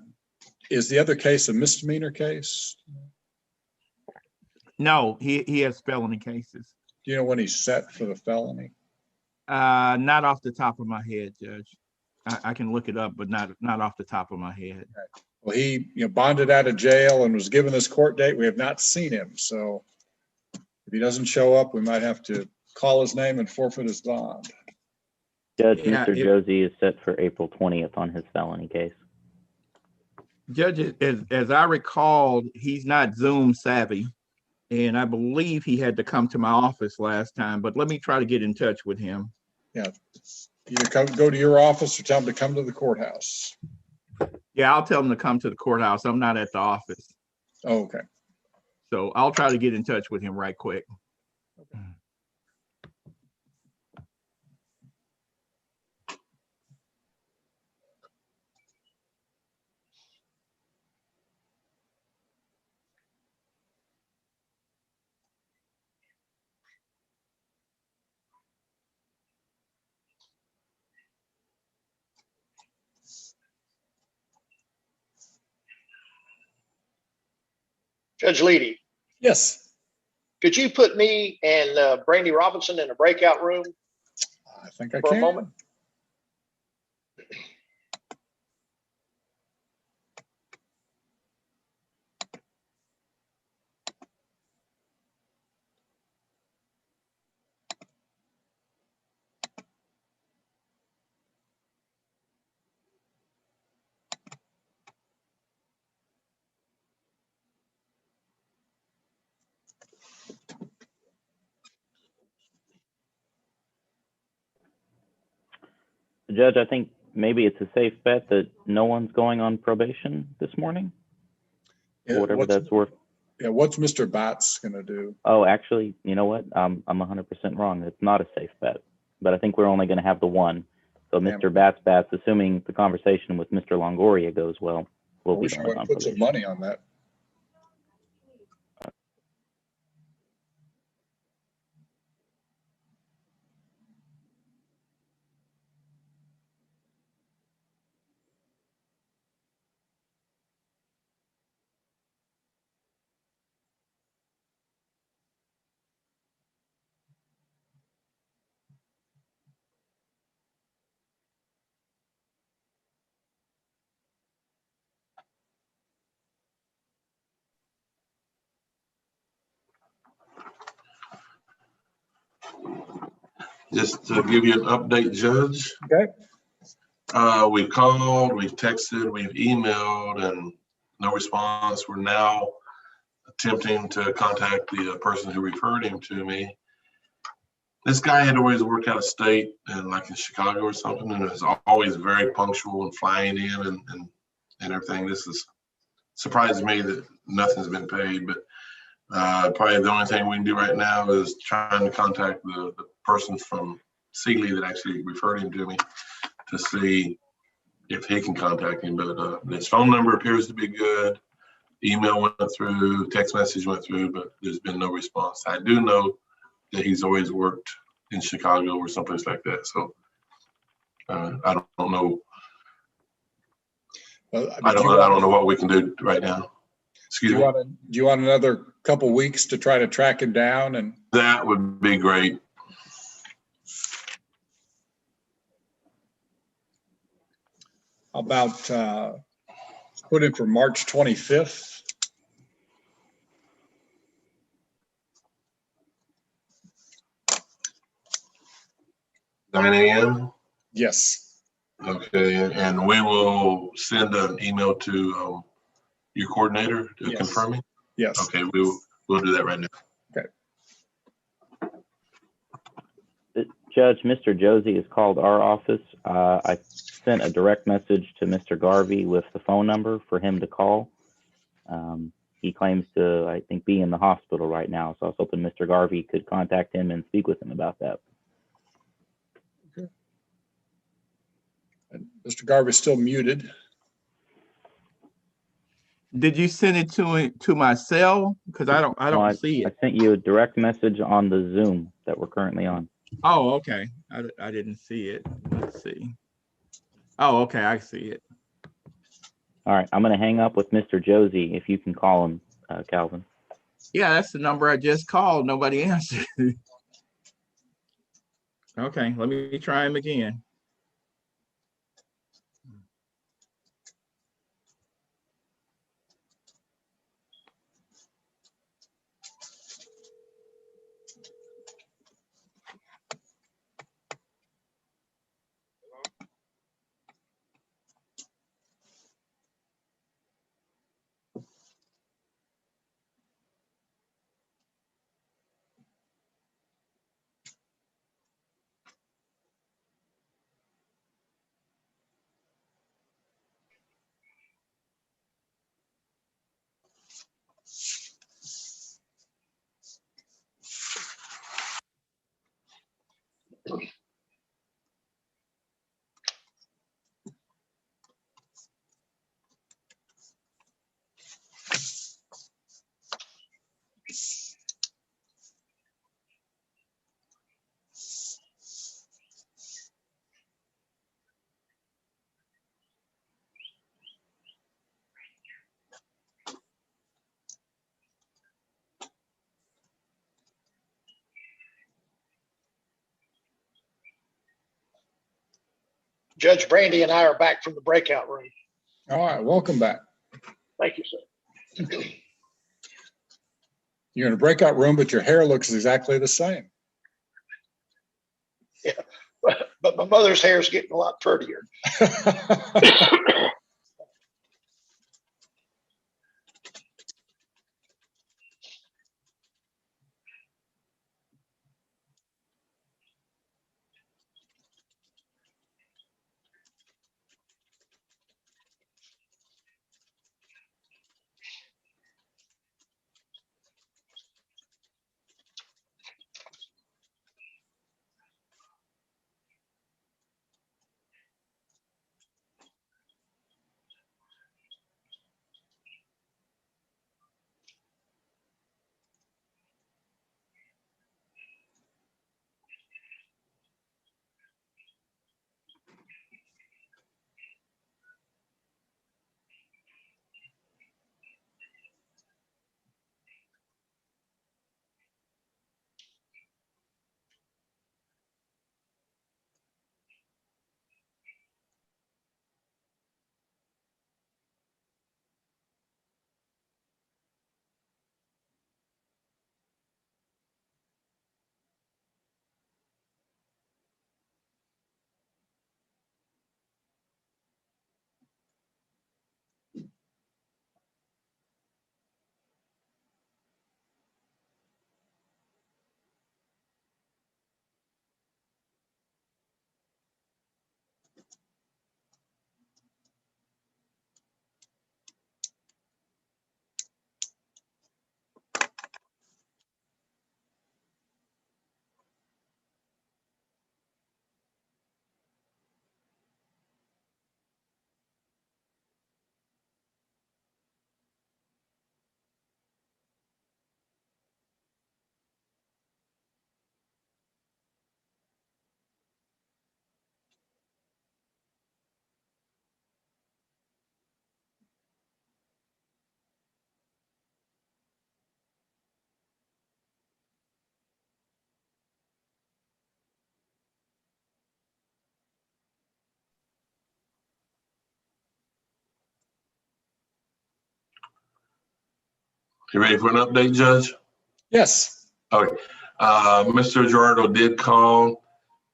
is the other case a misdemeanor case? No, he has felony cases. Do you know when he's set for the felony? Not off the top of my head, Judge. I can look it up, but not off the top of my head. Well, he bonded out of jail and was given this court date. We have not seen him. So if he doesn't show up, we might have to call his name and forfeit his bond. Judge, Yeah, Mr. Josie is set for April 20th on his felony case. Judge, as I recall, he's not Zoom savvy. And I believe he had to come to my office last time, but let me try to get in touch with him. Yeah. Either go to your office or tell him to come to the courthouse. Yeah, I'll tell him to come to the courthouse. I'm not at the office. Oh, okay. So I'll try to get in touch with him right quick. Okay. Judge Leedy, Yes. could you put me and Brandy Robinson in a breakout room I think I for can. a moment? Judge, I think maybe it's a safe bet that no one's going on probation this morning, Yeah, whatever that's worth. Yeah, what's Mr. Batts going to do? Oh, actually, you know what? I'm 100% wrong. It's not a safe bet, but I think we're only going to have the one. So Mr. Batts, assuming the conversation with Mr. Longoria goes well, we'll be going on put some probation. money on that. Just to give you an update, Judge. Okay. We've called, we've texted, we've emailed, and no response. We're now attempting to contact the person who referred him to me. This guy had always worked out of state and like in Chicago or something, and is always very punctual and flying in and everything. This is surprised me that nothing's been paid, but probably the only thing we can do right now is trying to contact the person from Sealy that actually referred him to me to see if he can contact him. But his phone number appears to be good. Email went through, text message went through, but there's been no response. I do know that he's always worked in Chicago or someplace like that. So I don't know. Well, I don't know what we can do right now. Excuse me. Do you want another couple weeks to try to track him down? And that would be great. How about put in for March 25th? (9 a.m.) Yes. Okay, and we will send an email to your coordinator to Yes. confirming? Yes. Okay, we'll do that right now. Okay. Judge, Mr. Josie has called our office. I sent a direct message to Mr. Garvey with the phone number for him to call. He claims to, I think, be in the hospital right now. So I was hoping Mr. Garvey could contact him and speak with him about that. Okay. And Mr. Garvey's still muted. Did you send it to my cell? Because I don't see it. I sent you a direct message on the Zoom that we're currently on. Oh, okay. I didn't see it. Let's see. Oh, okay. I see it. All right. I'm going to hang up with Mr. Josie if you can call him, Calvin. Yeah, that's the number I just called. Nobody answered. Okay, let me try him again. Judge Brandy and I are back from the breakout room. All right, welcome back. Thank you, sir. You're in a breakout room, but your hair looks exactly the same. Yeah, but my mother's hair is getting a lot prettier. You ready for an update, Judge? Yes. Okay. Mr. Gerardo did call.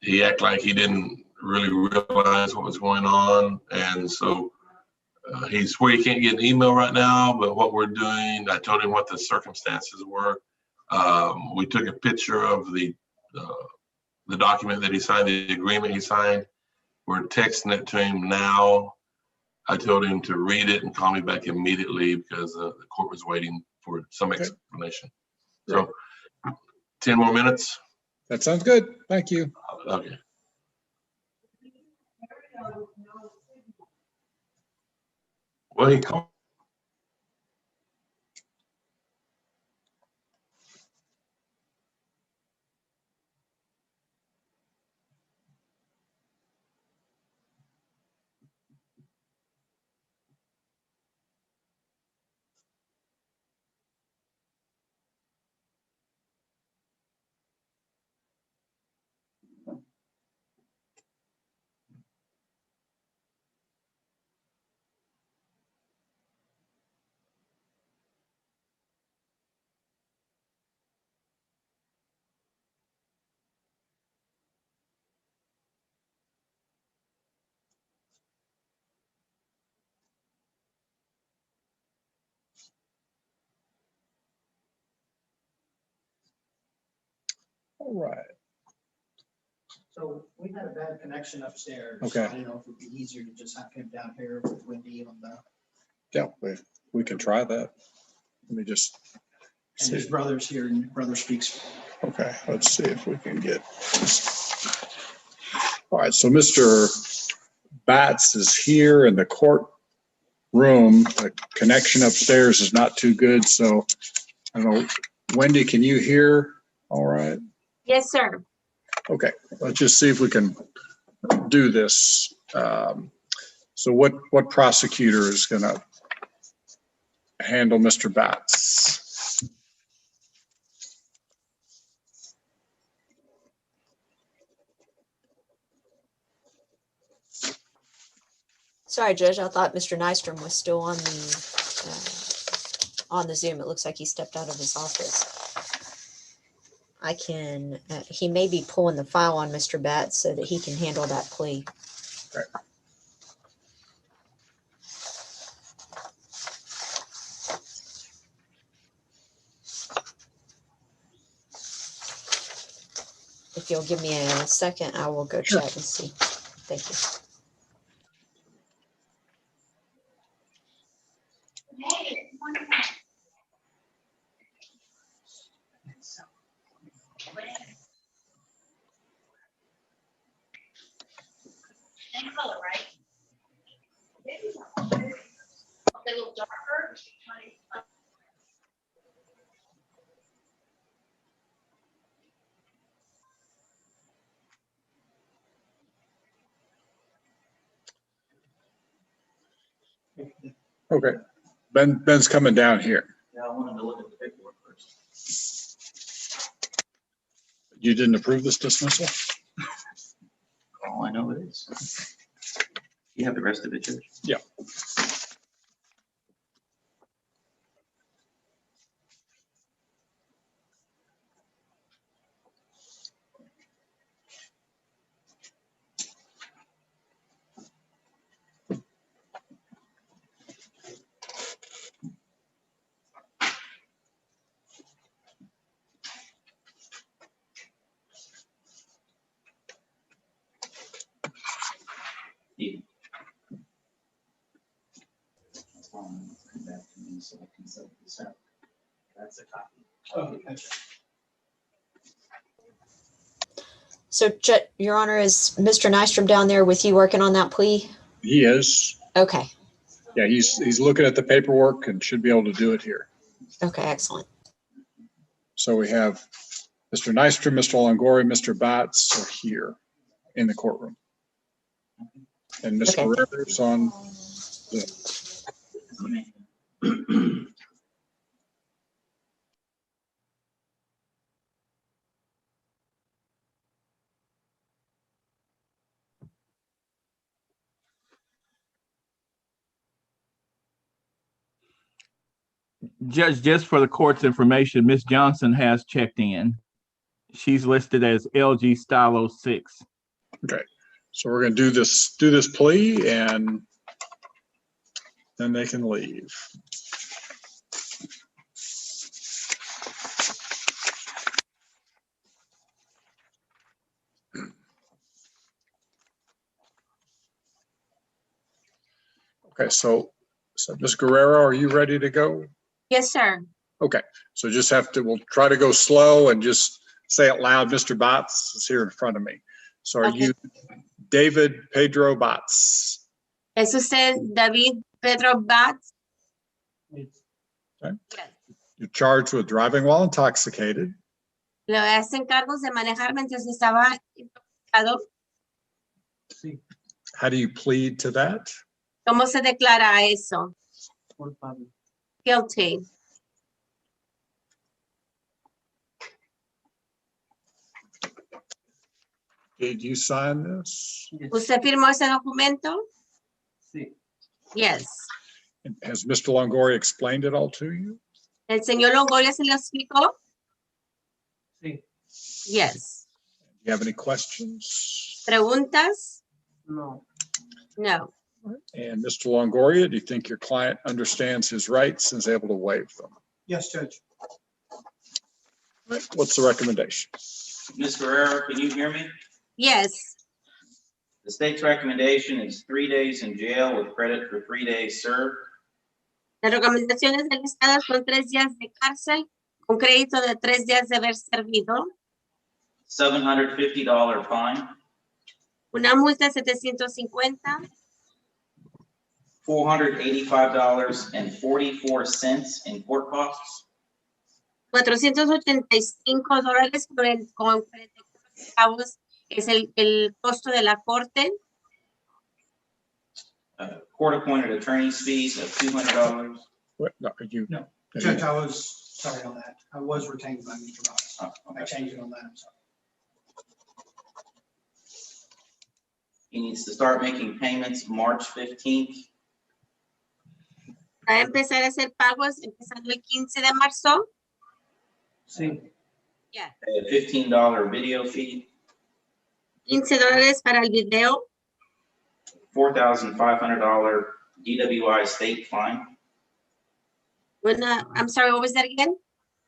He acted like he didn't really realize what was going on. And so he swore he can't get an email right now, but what we're doing, I told him what the circumstances were. We took a picture of the document that he signed, the agreement he signed. We're texting it to him now. I told him to read it and call me back immediately because the court was waiting for some explanation. So 10 more minutes. That sounds good. Thank you. Okay. Well, he called. All right. So we had a bad connection upstairs. Okay. I didn't know if it'd be easier to just have him down here with Wendy on the, Yeah, we can try that. Let me just and see. his brother's here and brother speaks. Okay, let's see if we can get. All right, so Mr. Batts is here in the courtroom. The connection upstairs is not too good, so I don't know. Wendy, can you hear? All right. Yes, sir. Okay, let's just see if we can do this. So what prosecutor is going to handle Mr. Batts? Sorry, Judge, I thought Mr. Nystrom was still on the Zoom. It looks like he stepped out of his office. I can, he may be pulling the file on Mr. Batts so that he can handle that plea. Okay. If you'll give me a second, I will go check and see. Thank you. Same color, right? A little darker. Okay, Ben's coming down here. Yeah, I wanted to look at the paperwork first. You didn't approve this dismissal? All I know is you have the rest of it, Judge. Yeah. Come back to me so I can set this up. That's a copy. Oh, gotcha. So, Your Honor, is Mr. Nystrom down there with you working on that plea? He is. Okay. Yeah, he's looking at the paperwork and should be able to do it here. Okay, excellent. So we have Mr. Nystrom, Mr. Longoria, Mr. Batts are here in the courtroom. And Ms. Okay. Guerrero's on Zoom. Judge, just for the court's information, Ms. Johnson has checked in. She's listed as LG Stylo 6. Okay, so we're going to do this plea and then they can leave. Okay, so Ms. Guerrero, are you ready to go? Yes, sir. Okay, so just we'll try to go slow and just say it loud. Mr. Batts is here in front of me. So are you David Pedro Batts? ¿Es usted David Pedro Batts? Okay. Yes. You're charged with driving while intoxicated. Le hacen cargos de manejar mientras estaba intoxicado. How do you plead to that? ¿Cómo se declara eso? Guilty. Did you sign this? ¿Usted firmó ese documento? Sí. Yes. Has Mr. Longoria explained it all to you? ¿El señor Longoria se lo explicó? Sí. Yes. Do you have any questions? ¿Preguntas? No. No. And Mr. Longoria, do you think your client understands his rights and is able to waive them? Yes, Judge. What's the recommendation? Ms. Guerrero, can you hear me? Yes. The state's recommendation is 3 days in jail with credit for 3 days served. Las recomendaciones del Estado son 3 días de cárcel con crédito de 3 días de haber servido. $750 fine. Una multa de 750. $485.44 in court costs. $485 con 44 centavos es el costo de la corte. Court-appointed attorney's fees of $200. What, no, you? No, Judge, I was sorry on that. I was retained by Mr. Ross. I changed it on that. I'm sorry. He needs to start making payments March 15th. Va a empezar a hacer pagos empezando el 15 de marzo. Sí. Yeah. A $15 video fee. $15 para el video. $4,500 DWI state fine. I'm sorry, what was that again?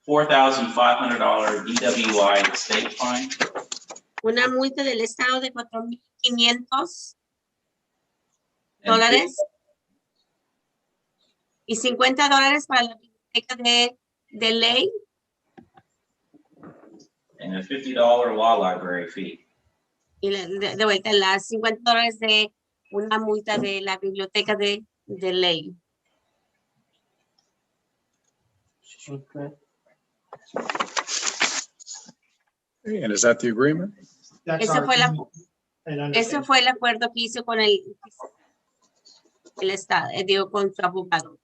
$4,500 DWI state fine. Una multa del Estado de $4,500. Y $50 para la biblioteca de ley. And a $50 law library fee. Y de vuelta, las $50 de una multa de la biblioteca de ley. Okay. And is that the agreement? That's Eso fue, Eso fue el acuerdo que hizo con el Estado, digo, con su abogado.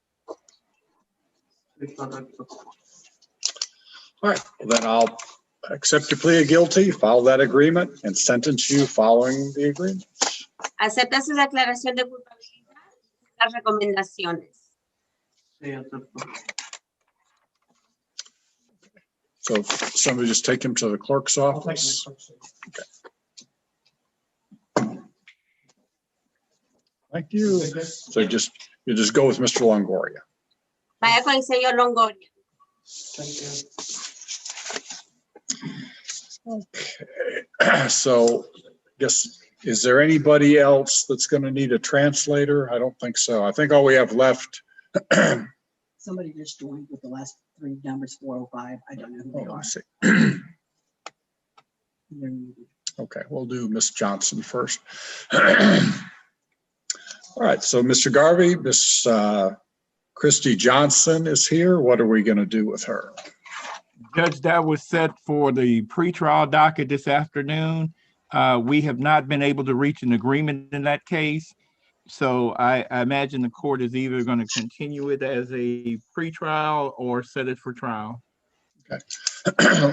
All right, well, then I'll accept your plea of guilty, file that agreement, and sentence you following the agreement. Acepta su declaración de culpabilidad y las recomendaciones. So somebody just take him to the clerk's office. Okay. Thank you. So you just go with Mr. Longoria. Vaya con el señor Longoria. Okay. So I guess, is there anybody else that's going to need a translator? I don't think so. I think all we have left. Somebody just joined with the last 3 numbers, 405. I don't know who they Oh, I are. see. Okay, we'll do Miss Johnson first. All right, so Mr. Garvey, Miss Christy Johnson is here. What are we going to do with her? Judge, that was set for the pretrial docket this afternoon. We have not been able to reach an agreement in that case. So I imagine the court is either going to continue it as a pretrial or set it for trial. Okay.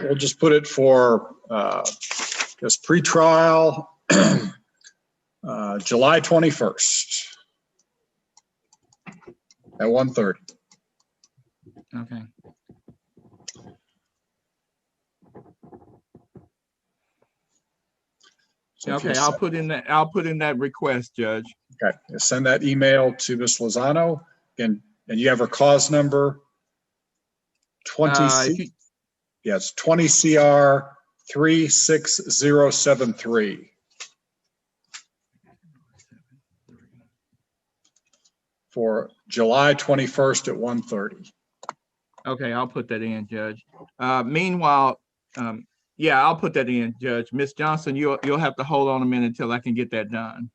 We'll just put it for, just pretrial, July 21st at 1:30. Okay. So okay, I'll put in that request, Judge. Okay, send that email to Ms. Lozano, and you have her cause number 20. Yes, 20 CR 36073 for July 21st at 1:30. Okay, I'll put that in, Judge. Meanwhile, yeah, I'll put that in, Judge. Miss Johnson, you'll have to hold on a minute until I can get that done.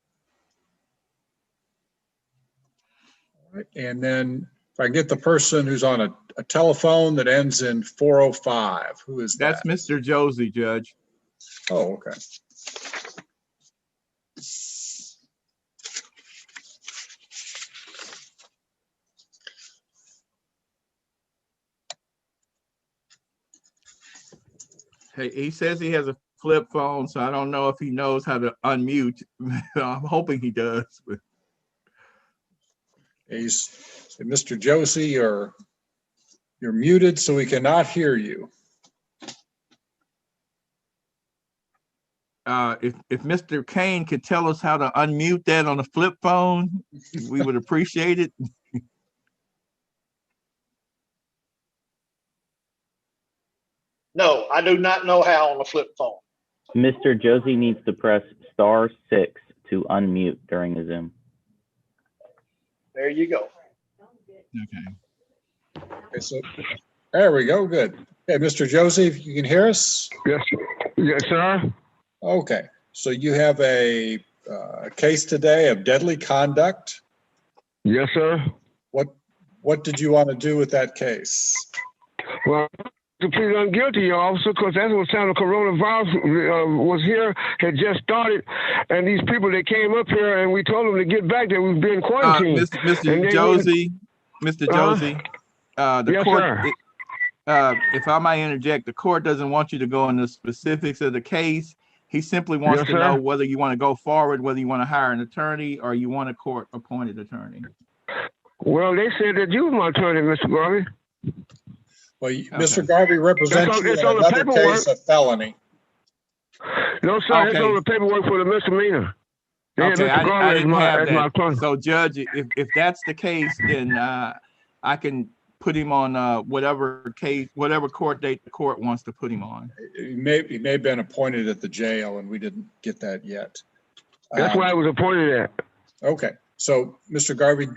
All right, and then if I get the person who's on a telephone that ends in 405, who is that? That's Mr. Josie, Judge. Oh, okay. Hey, he says he has a flip phone, so I don't know if he knows how to unmute. I'm hoping he does. But He's Mr. Josie, you're muted, so we cannot hear you. If Mr. Kane could tell us how to unmute that on a flip phone, we would appreciate it. All, No, I do not know how on the flip phone. Mr. Josie needs to press *6 to unmute during the Zoom. There you go. Okay, so there we go. Good. Okay, Mr. Josie, if you can hear us? Yes, yes, sir. Okay, so you have a case today of deadly conduct. Yes, sir. What did you want to do with that case? Well, to plead not guilty, officer, because that's what time the coronavirus was here, had just started, and these people that came up here, and we told them to get back there, we've been quarantined. Mr. Josie, Mr. Josie, the yes, court, sir. if I might interject, the court doesn't want you to go into specifics of the case. He simply wants Yes, to sir. know whether you want to go forward, whether you want to hire an attorney or you want a court-appointed attorney. Well, they said that you were my attorney, Mr. Garvey. Well, Mr. Garvey represents you in on the another paperwork. case of felony. No, sir, it's Okay. on the paperwork for the misdemeanor. They had Okay, Mr. I Garvey didn't have as my that. attorney. So, Judge, if that's the case, then I can put him on whatever court date the court wants to put him on. He may have been appointed at the jail, and we didn't get that yet. That's why I was appointed at. Okay, so Mr. Garvey,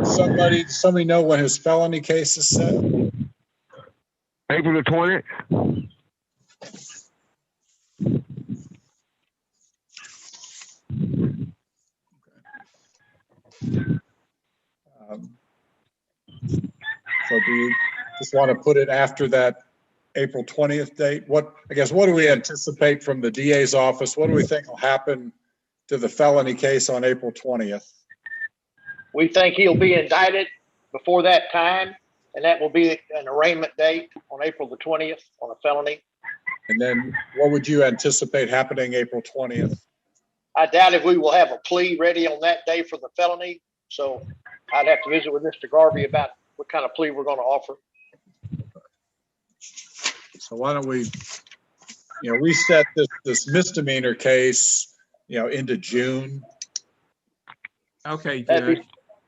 somebody know when his felony case is set? April the 20th. So do you just want to put it after that April 20th date? What do we anticipate from the DA's office? What do we think will happen to the felony case on April 20th? We think he'll be indicted before that time, and that will be an arraignment date on April the 20th on a felony. And then what would you anticipate happening April 20th? I doubt if we will have a plea ready on that day for the felony, so I'd have to visit with Mr. Garvey about what kind of plea we're going to offer. So why don't we, reset this misdemeanor case, into June? Okay, Judge.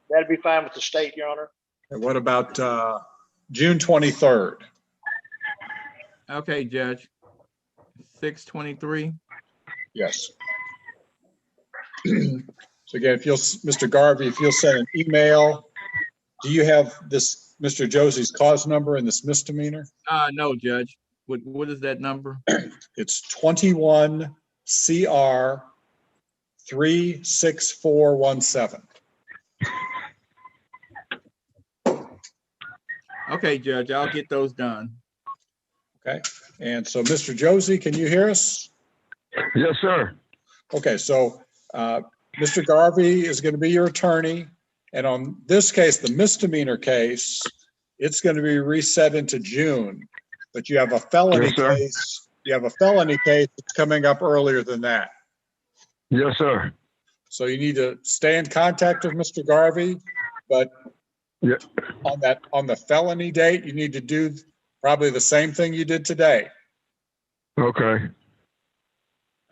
That'd be fine with the state, Your Honor. And what about June 23rd? Okay, Judge. 6/23. Yes. So again, Mr. Garvey, if you'll send an email, do you have this Mr. Josie's cause number in this misdemeanor? No, Judge. What is that number? It's 21 CR 36417. Okay, Judge, I'll get those done. Okay. And so, Mr. Josie, can you hear us? Yes, sir. Okay, so Mr. Garvey is going to be your attorney. And on this case, the misdemeanor case, it's going to be reset into June. But you have a felony case. You have a felony case that's coming up earlier than that. Yes, sir. So you need to stay in contact with Mr. Garvey, but on the felony date, you need to do probably the same thing you did today. Okay.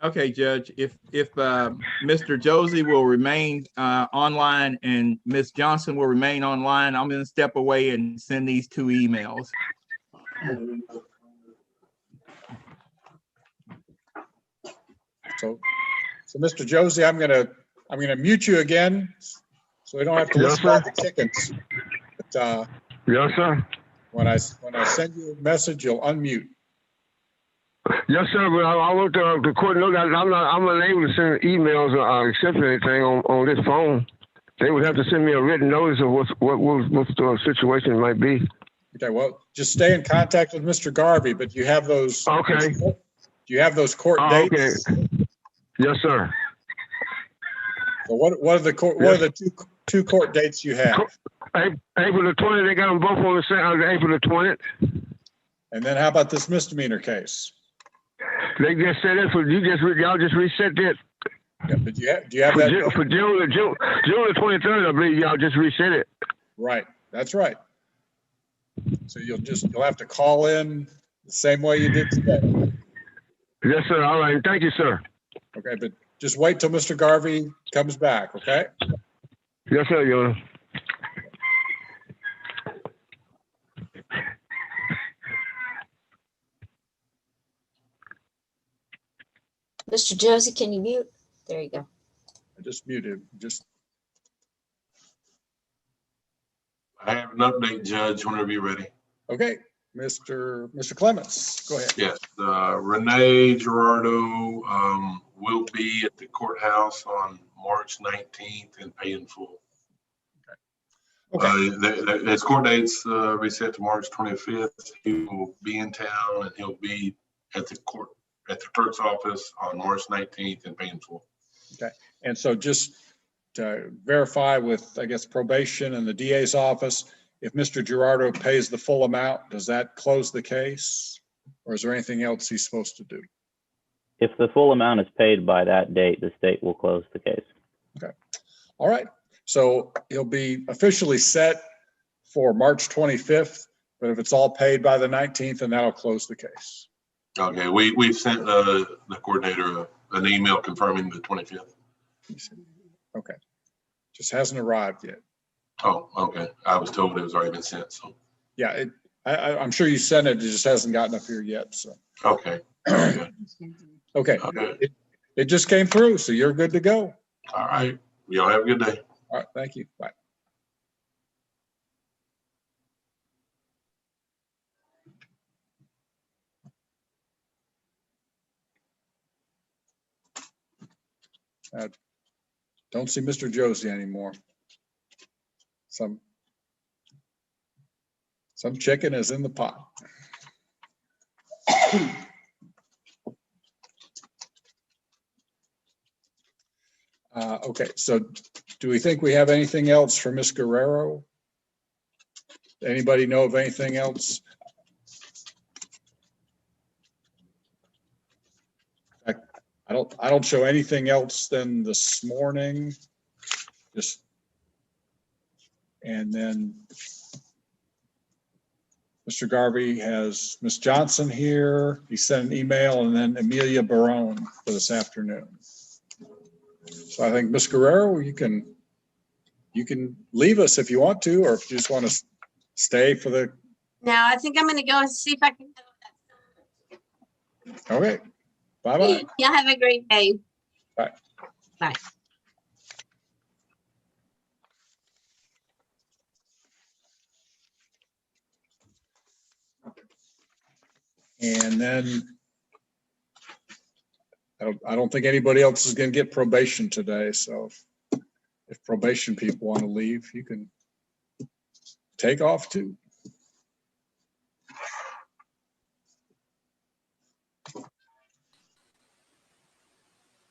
Okay, Judge. If Mr. Josie will remain online and Ms. Johnson will remain online, I'm going to step away and send these 2 emails. So Mr. Josie, I'm gonna mute you again, so we don't have to listen to all the chickens. But, yes, sir. When I send you a message, you'll unmute. Yes, sir. But I want the court to know that I'm unable to send emails or accept anything on this phone. They would have to send me a written notice of what the situation might be. Okay. Well, just stay in contact with Mr. Garvey, but you have those. Okay. Do you have those court dates? Okay. Yes, sir. So what are the court? What are the two court dates you have? April the 20th. They got them both on the same. April the 20th. And then how about this misdemeanor case? They just said it for you. Y'all just reset that. Yeah, but do you have that for June the 23rd? I believe y'all just reset it. Right. That's right. So you'll have to call in the same way you did today. Yes, sir. All right. Thank you, sir. Okay, but just wait till Mr. Garvey comes back, okay? Yes, sir, Your Honor. Mr. Josie, can you mute? There you go. I just muted, I have an update, Judge, whenever you're ready. okay. Mr. Clements, go ahead. Yes, Renee Gerardo will be at the courthouse on March 19th and pay in full. Okay. His court date's reset to March 25th. He will be in town and he'll be at the clerk's office on March 19th and pay in full. Okay. And so just to verify with, I guess, probation and the DA's office, if Mr. Gerardo pays the full amount, does that close the case? Or is there anything else he's supposed to do? If the full amount is paid by that date, the state will close the case. Okay. All right. So he'll be officially set for March 25th, but if it's all paid by the 19th, then that'll close the case. Okay, we've sent the coordinator an email confirming the 25th. Okay. Just hasn't arrived yet. Oh, okay. I was told it was already been sent, so. Yeah, I'm sure you sent it, it just hasn't gotten up here yet, so. Okay. Okay, it just came through, so you're good to go. All right, y'all have a good day. All right, thank you, bye. Don't see Mr. Josie anymore. Some chicken is in the pot. Okay, so do we think we have anything else for Ms. Guerrero? Anybody know of anything else? I don't show anything else than this morning. And then Mr. Garvey has Ms. Johnson here. He sent an email, and then Amelia Barone for this afternoon. So I think Ms. Guerrero, you can leave us if you want to, or if you just want to stay for the. No, I think I'm going to go and see if I can. Okay. Bye-bye. Y'all have a great day. Bye. Bye. And then I don't think anybody else is going to get probation today. So if probation people want to leave, you can take off too.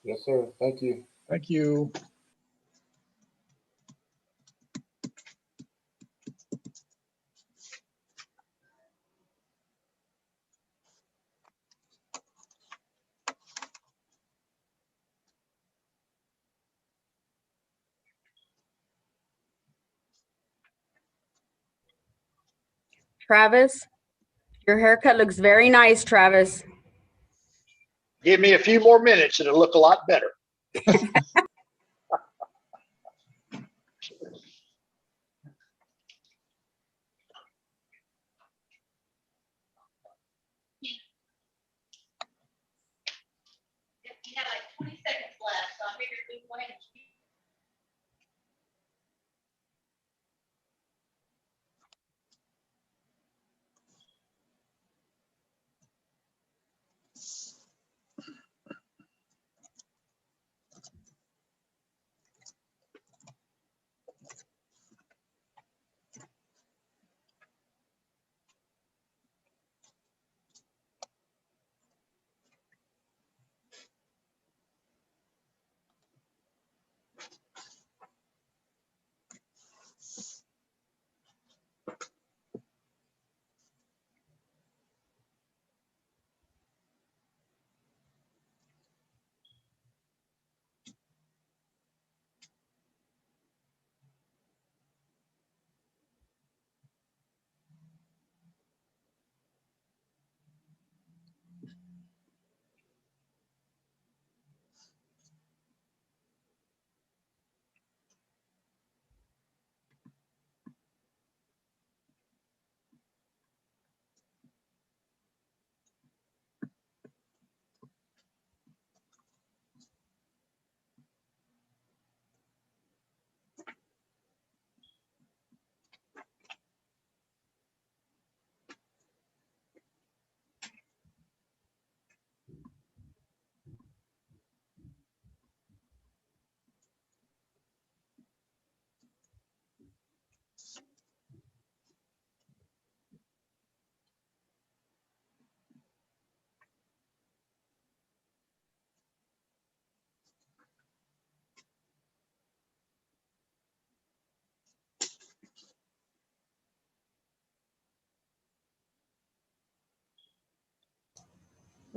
Yes, sir. Thank you. Thank you. Travis, your haircut looks very nice, Travis. Give me a few more minutes and it'll look a lot better. You have like 20 seconds left, so I figured we go ahead and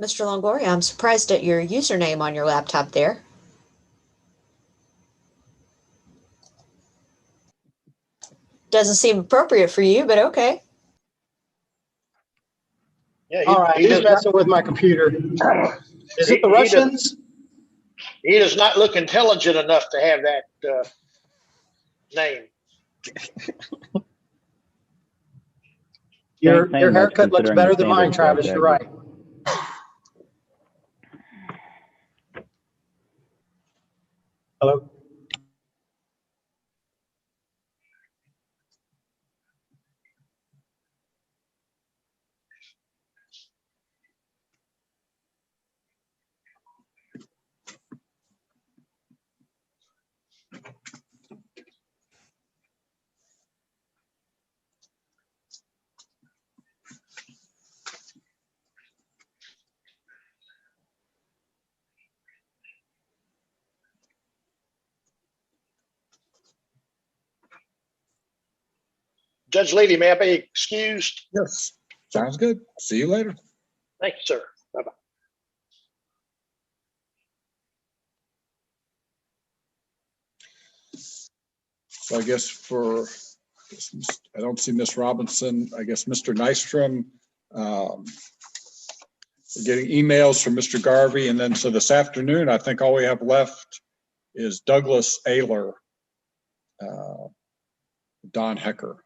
Mr. Longoria, I'm surprised at your username on your laptop there. Doesn't seem appropriate for you, but okay. Yeah, All right, he's messing with my computer. Is it the Russians? He does not look intelligent enough to have that name. Your Saying much haircut looks considering better the than mine, Sanders Travis. price You're right. Hello? Judge Lady, may I be excused? Yes. Sounds good. See you later. Thank you, sir. Bye-bye. So I guess I don't see Miss Robinson. I guess Mr. Nystrom, we're getting emails from Mr. Garvey. And then so this afternoon, I think all we have left is Douglas Ayler, Don Hecker.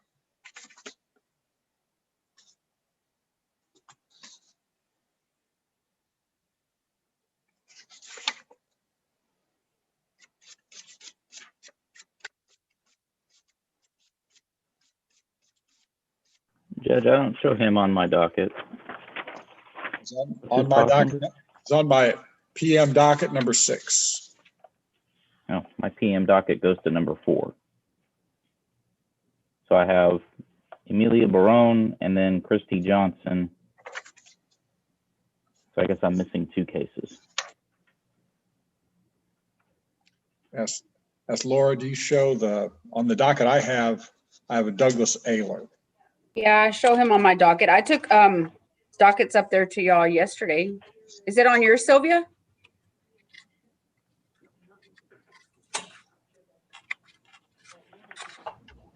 Judge, I don't show him on my docket. It's on my docket. It's on my PM docket number 6. No, my PM docket goes to number 4. So I have Amelia Barone and then Christy Johnson. So I guess I'm missing 2 cases. Yes. That's Laura. Do you show on the docket I have a Douglas Ayler. Yeah, I show him on my docket. I took dockets up there to y'all yesterday. Is it on yours, Sylvia?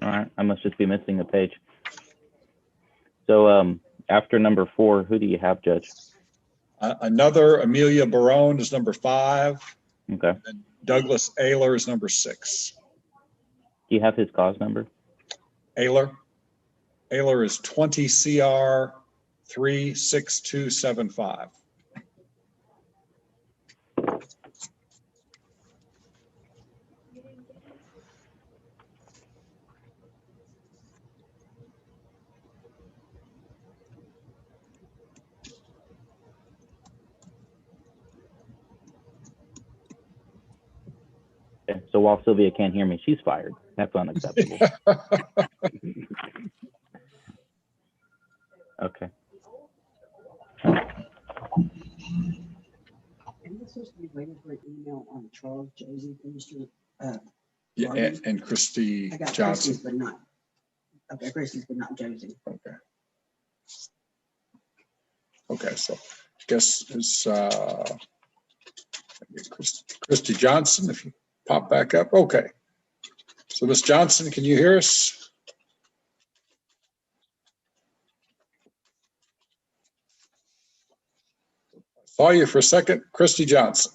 All right, I must just be missing a page. So after number 4, who do you have, Judge? Another Amelia Barone is number 5. Okay. And Douglas Ayler is number 6. Do you have his cause number? Ayler is 20 CR 36275. Okay, so while Sylvia can't hear me, she's fired. That's unacceptable. Okay. And we're supposed to be waiting for an email on Charles Josie from Mr. Yeah, and Christy I got Johnson. Christie's, but not, okay, Christie's, but not Josie. Okay, so I guess it's Christy Johnson, if you pop back up. Okay. So Miss Johnson, can you hear us? Saw you for a second, Christy Johnson.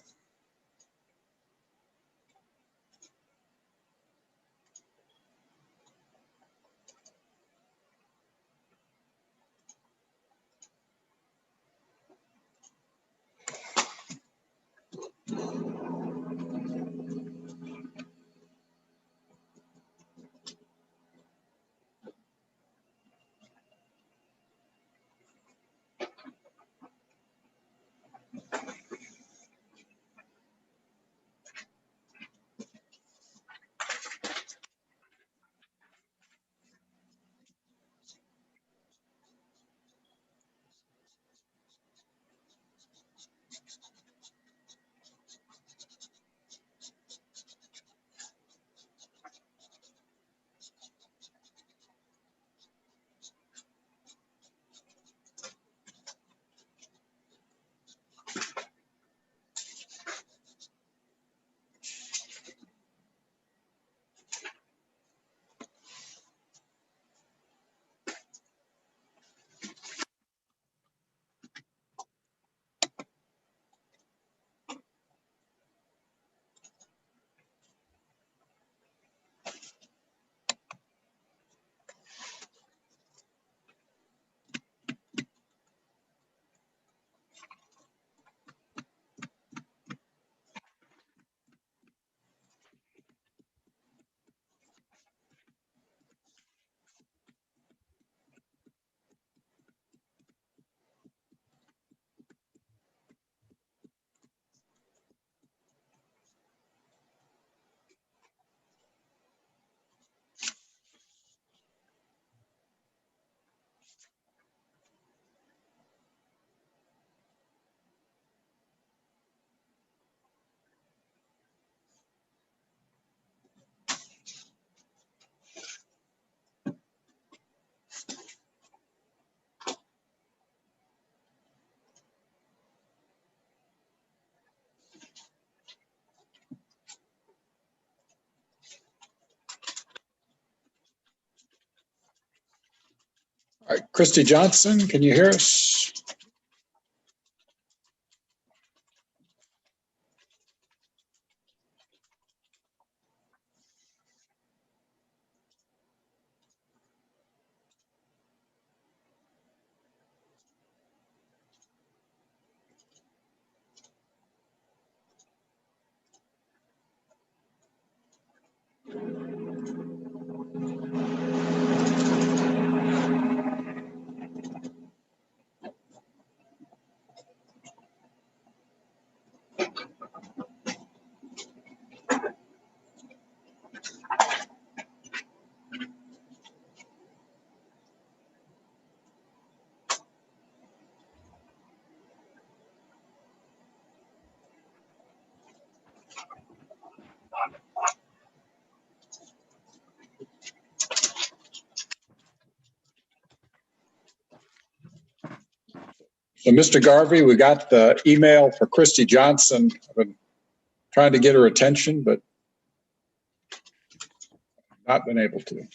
All right, Christy Johnson, can you hear us? So Mr. Garvey, we got the email for Christy Johnson. I've been trying to get her attention, but not been able to.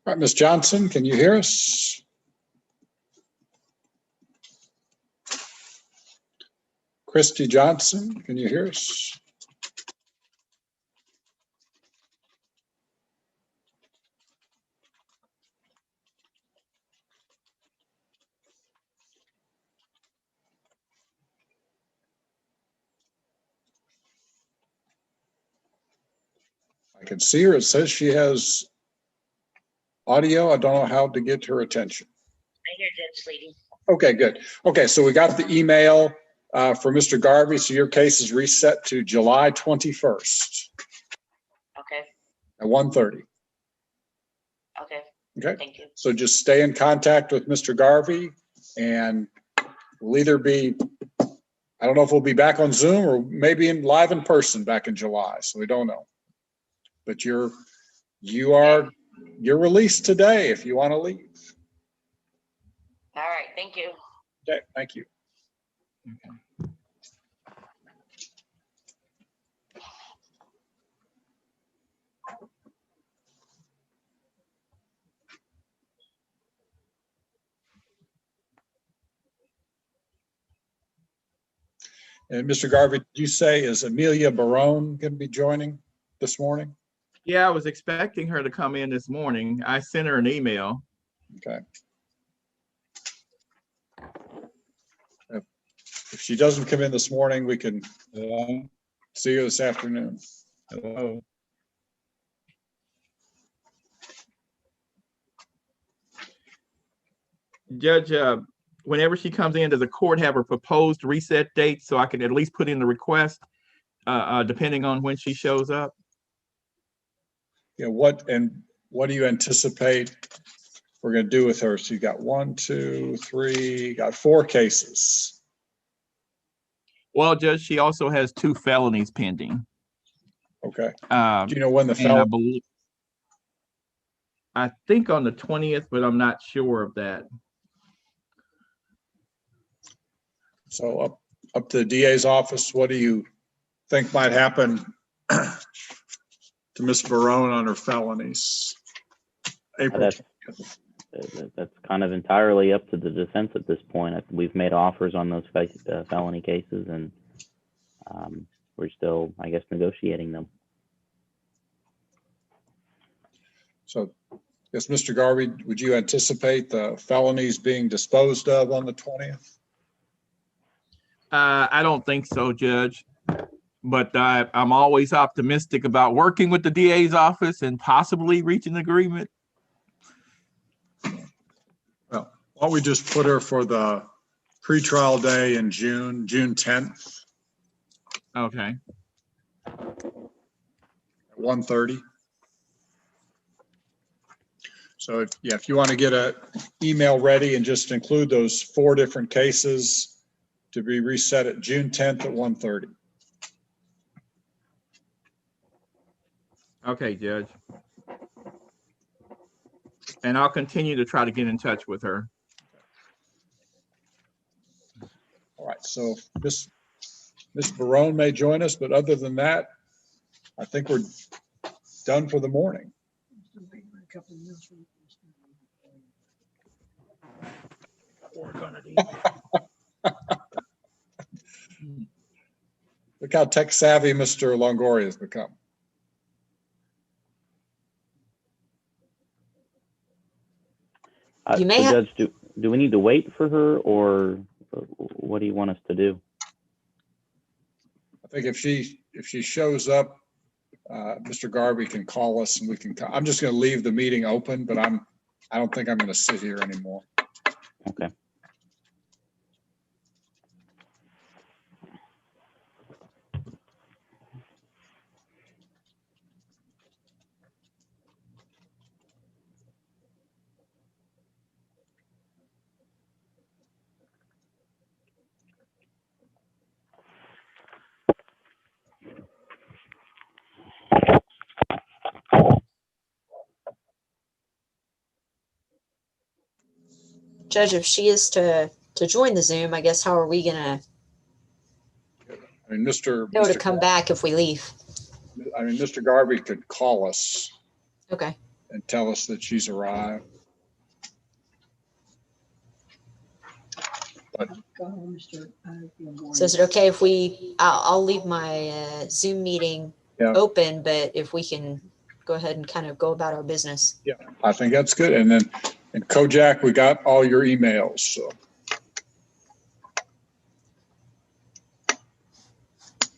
All right, Ms. Johnson, can you hear us? Christy Johnson, can you hear us? I can see her. It says she has audio. I don't know how to get her attention. I hear Judge Lady. Okay, good. Okay, so we got the email for Mr. Garvey. So your case is reset to July 21st Okay, at 1:30. okay, Okay. thank you. So just stay in contact with Mr. Garvey, and we'll either be, I don't know if we'll be back on Zoom or maybe live in person back in July. So we don't know. But you're released today if you want to leave. All right, thank you. Okay, thank you. Okay. And Mr. Garvey, did you say is Amelia Barone going to be joining this morning? Yeah, I was expecting her to come in this morning. I sent her an email. Okay. If she doesn't come in this morning, we can see you this afternoon. Hello. Judge, whenever she comes in, does the court have a proposed reset date so I can at least put in the request, depending on when she shows up? Yeah, what do you anticipate we're going to do with her? So you got 1, 2, 3, got 4 cases. Well, Judge, she also has 2 felonies pending. Okay. Do you know when the felony? I think on the 20th, but I'm not sure of that. So up to the DA's office, what do you think might happen to Ms. Barone on her felonies? April. That's kind of entirely up to the defense at this point. We've made offers on those felony cases, and we're still, I guess, negotiating them. So, yes, Mr. Garvey, would you anticipate the felonies being disposed of on the 20th? I don't think so, Judge. But I'm always optimistic about working with the DA's office and possibly reaching an agreement. Well, why don't we just put her for the pretrial day in June 10th Okay. at 1:30. So if you want to get an email ready and just include those 4 different cases to be reset at June 10th at 1:30. Okay, Judge. And I'll continue to try to get in touch with her. All right, so Ms. Barone may join us, but other than that, I think we're done for the morning. Look how tech savvy Mr. Longoria has become. You may So have- Judge, do we need to wait for her, or what do you want us to do? I think if she shows up, Mr. Garvey can call us and we can, I'm just going to leave the meeting open, but I don't think I'm going to sit here anymore. Okay. Judge, if she is to join the Zoom, I guess how are we gonna I mean, Mr. be able to come back if we leave? I mean, Mr. Garvey could call us Okay. and tell us that she's arrived. But So is it okay if I'll leave my Zoom meeting open, but if we can go ahead and kind of go about our business? yeah, I think that's good. And then in Kojak, we got all your emails. So. All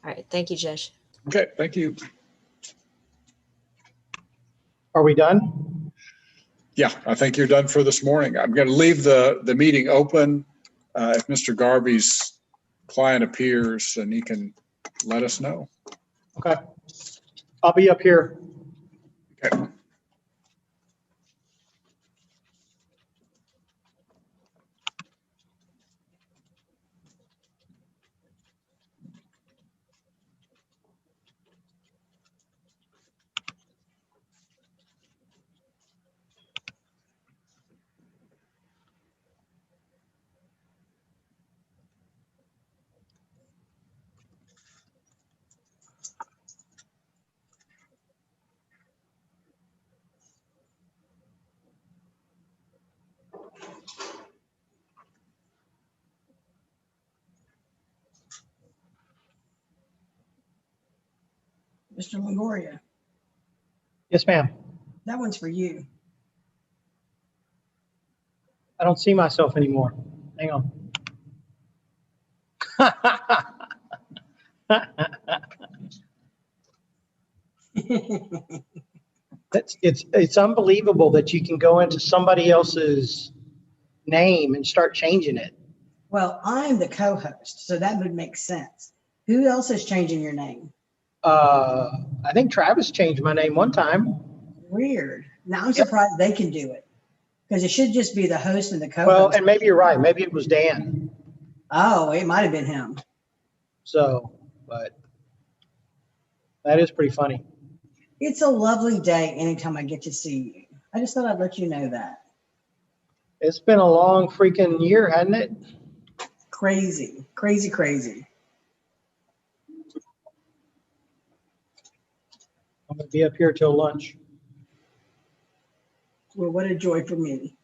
right. Thank you, Judge. Okay, thank you. Are we done? Yeah, I think you're done for this morning. I'm going to leave the meeting open. If Mr. Garvey's client appears, then he can let us know. Okay. I'll be up here. Okay. Mr. Longoria, Yes, ma'am. that one's for you. I don't see myself anymore. Hang on. It's unbelievable that you can go into somebody else's name and start changing it. Well, I'm the co-host, so that would make sense. Who else is changing your name? I think Travis changed my name one time. Weird. Now I'm surprised they can do it because it should just be the host and the co-host. Well, and maybe you're right. Maybe it was Dan. Oh, it might have been him. So, but that is pretty funny. It's a lovely day anytime I get to see you. I just thought I'd let you know that. It's been a long freaking year, hasn't it? Crazy, crazy, crazy. I'm going to be up here till lunch. Well, what a joy for me.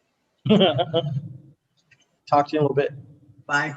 Talk to you in a little bit. Bye.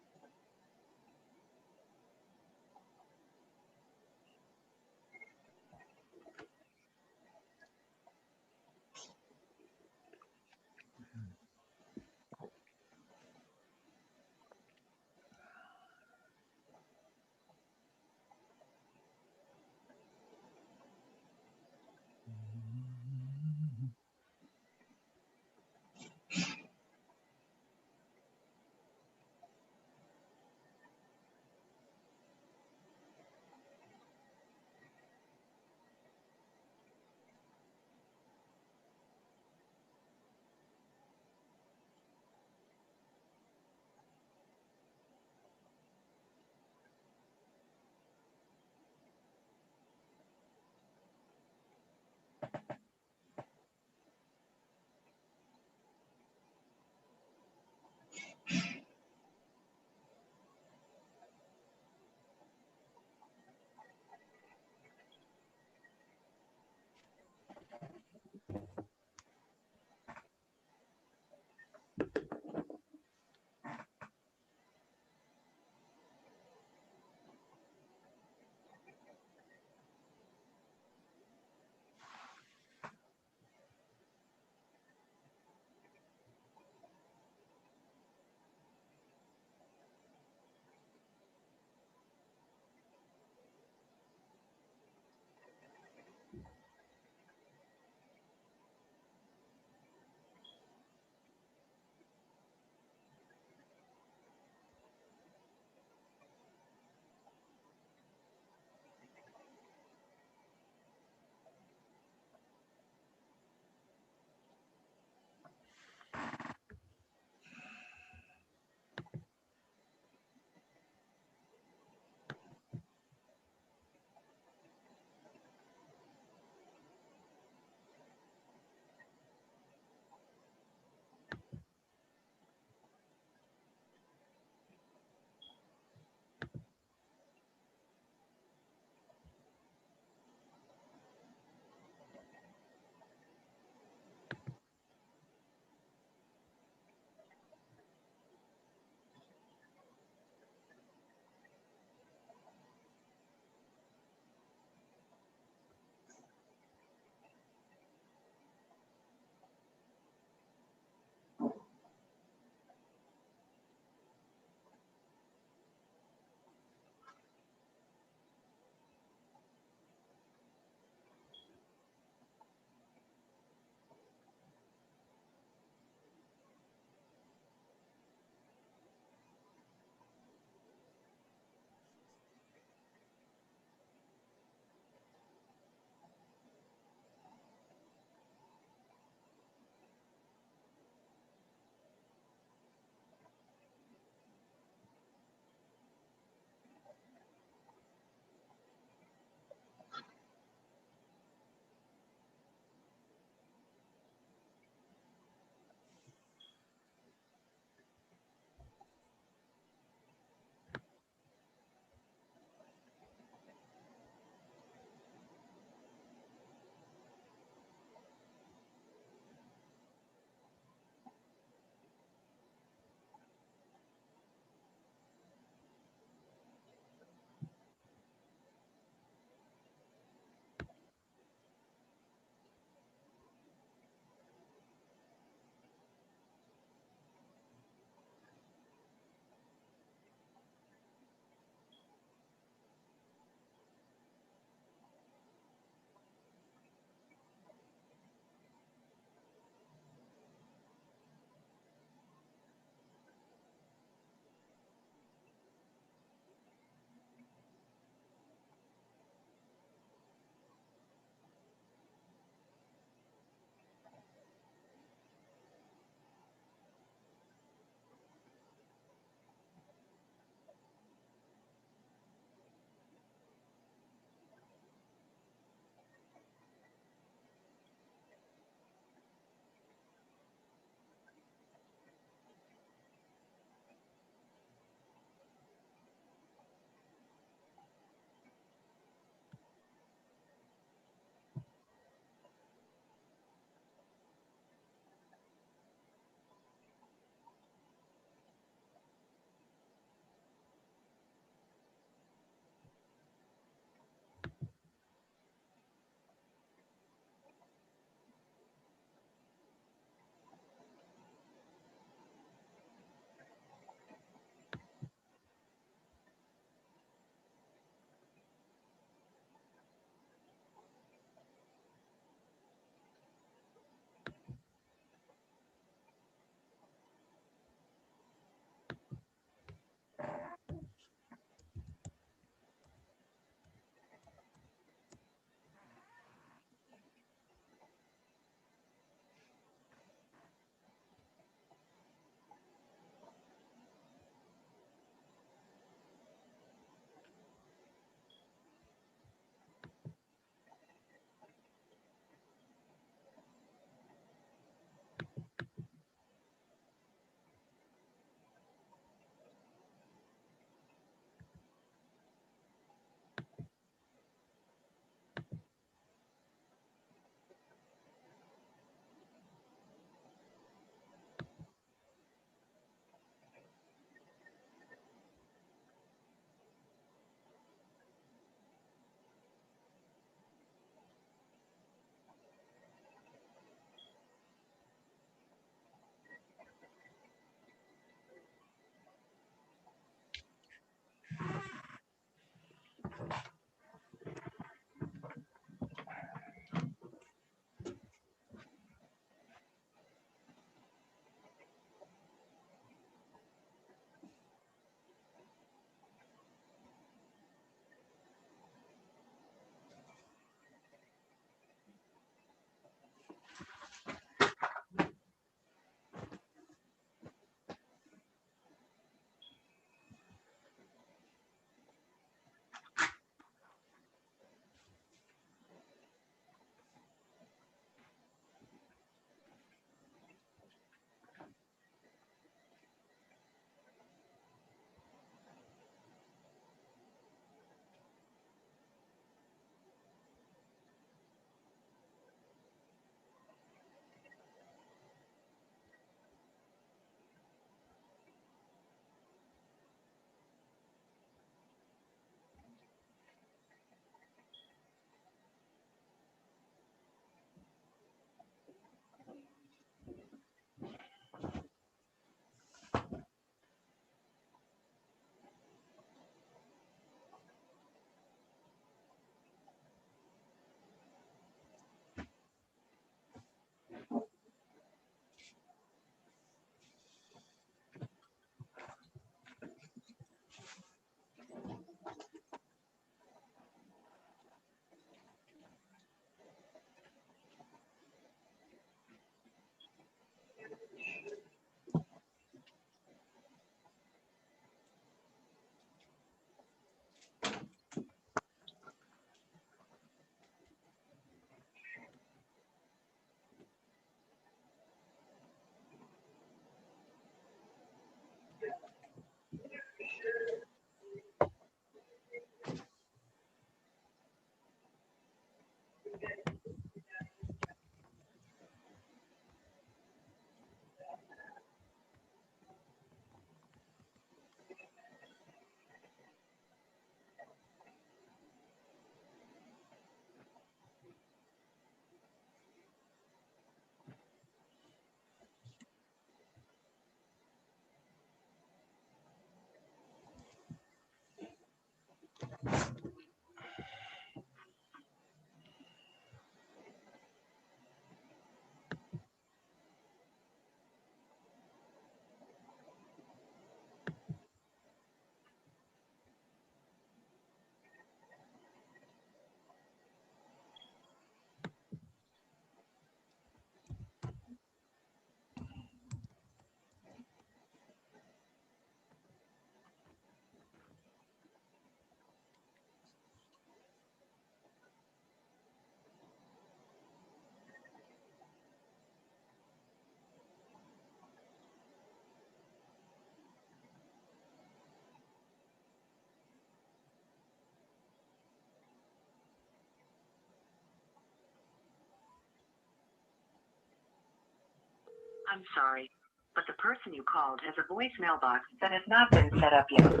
I'm sorry, but the person you called has a voicemail box that has not been set up yet.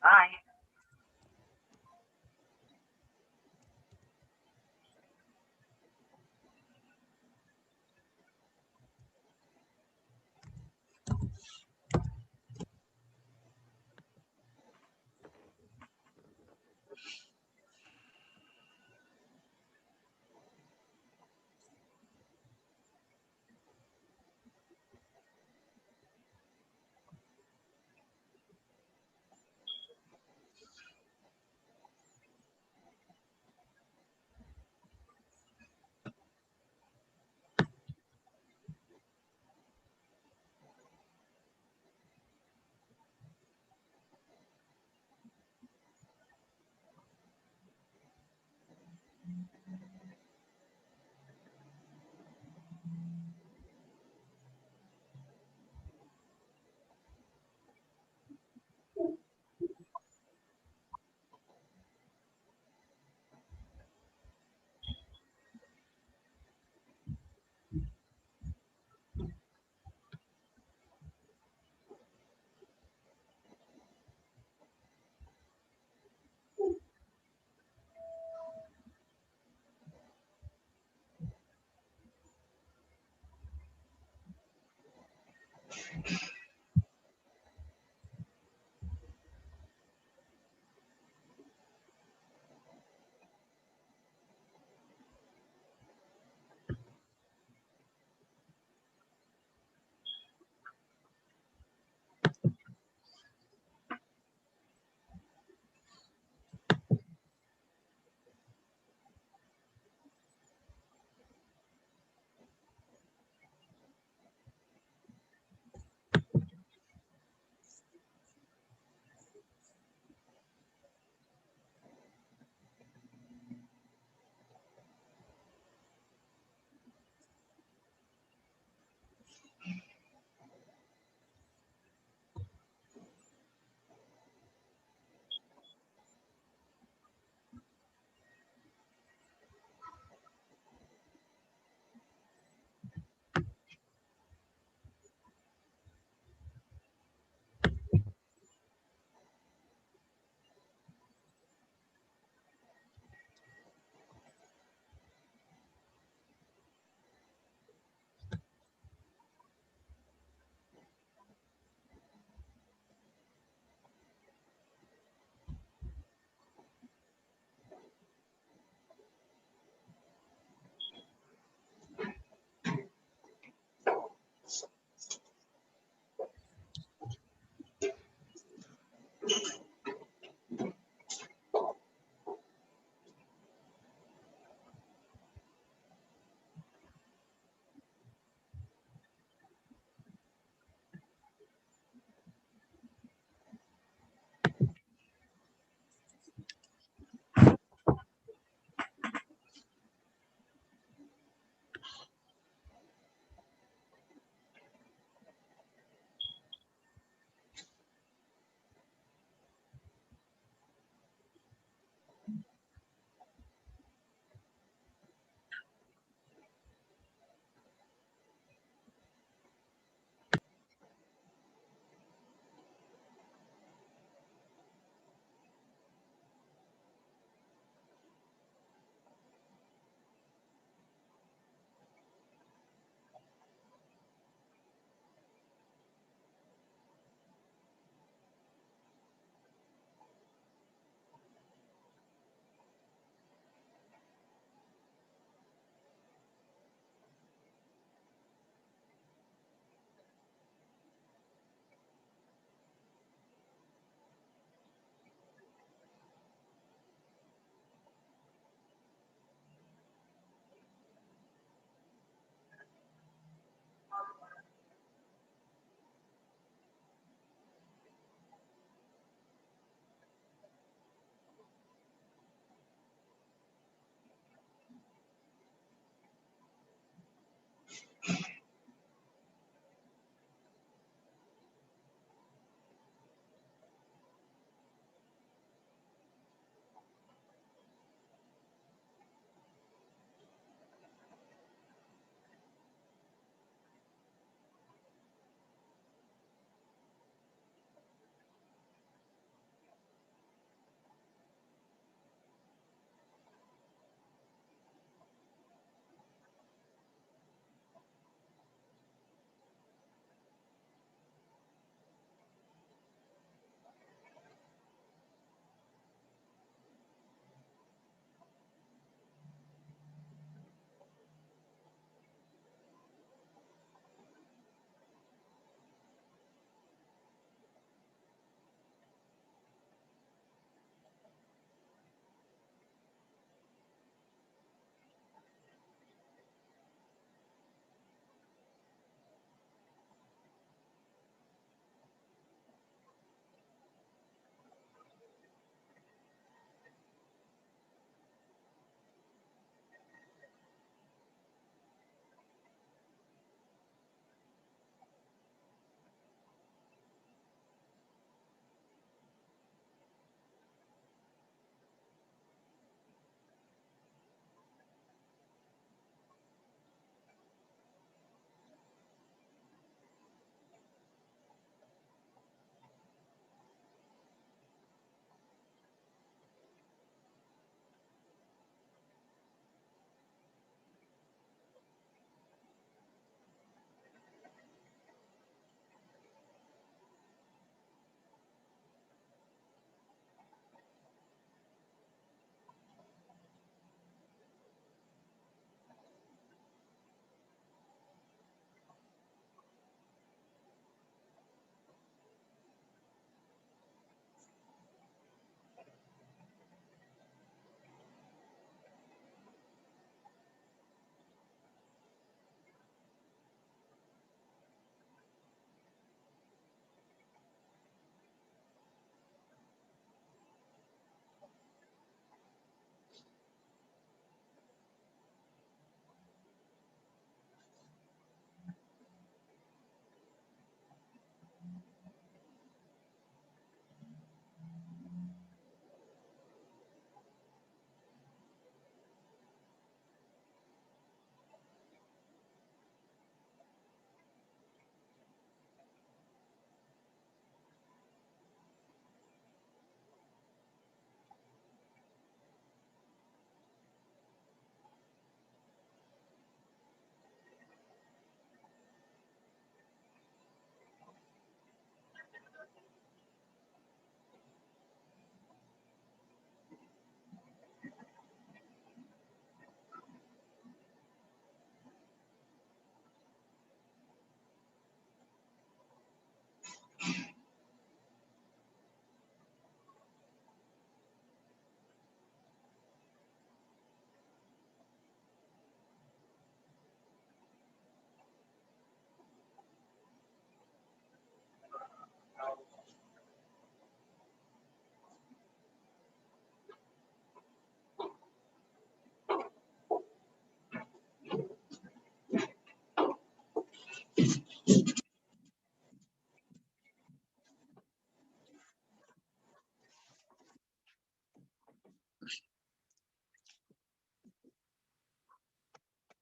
Bye.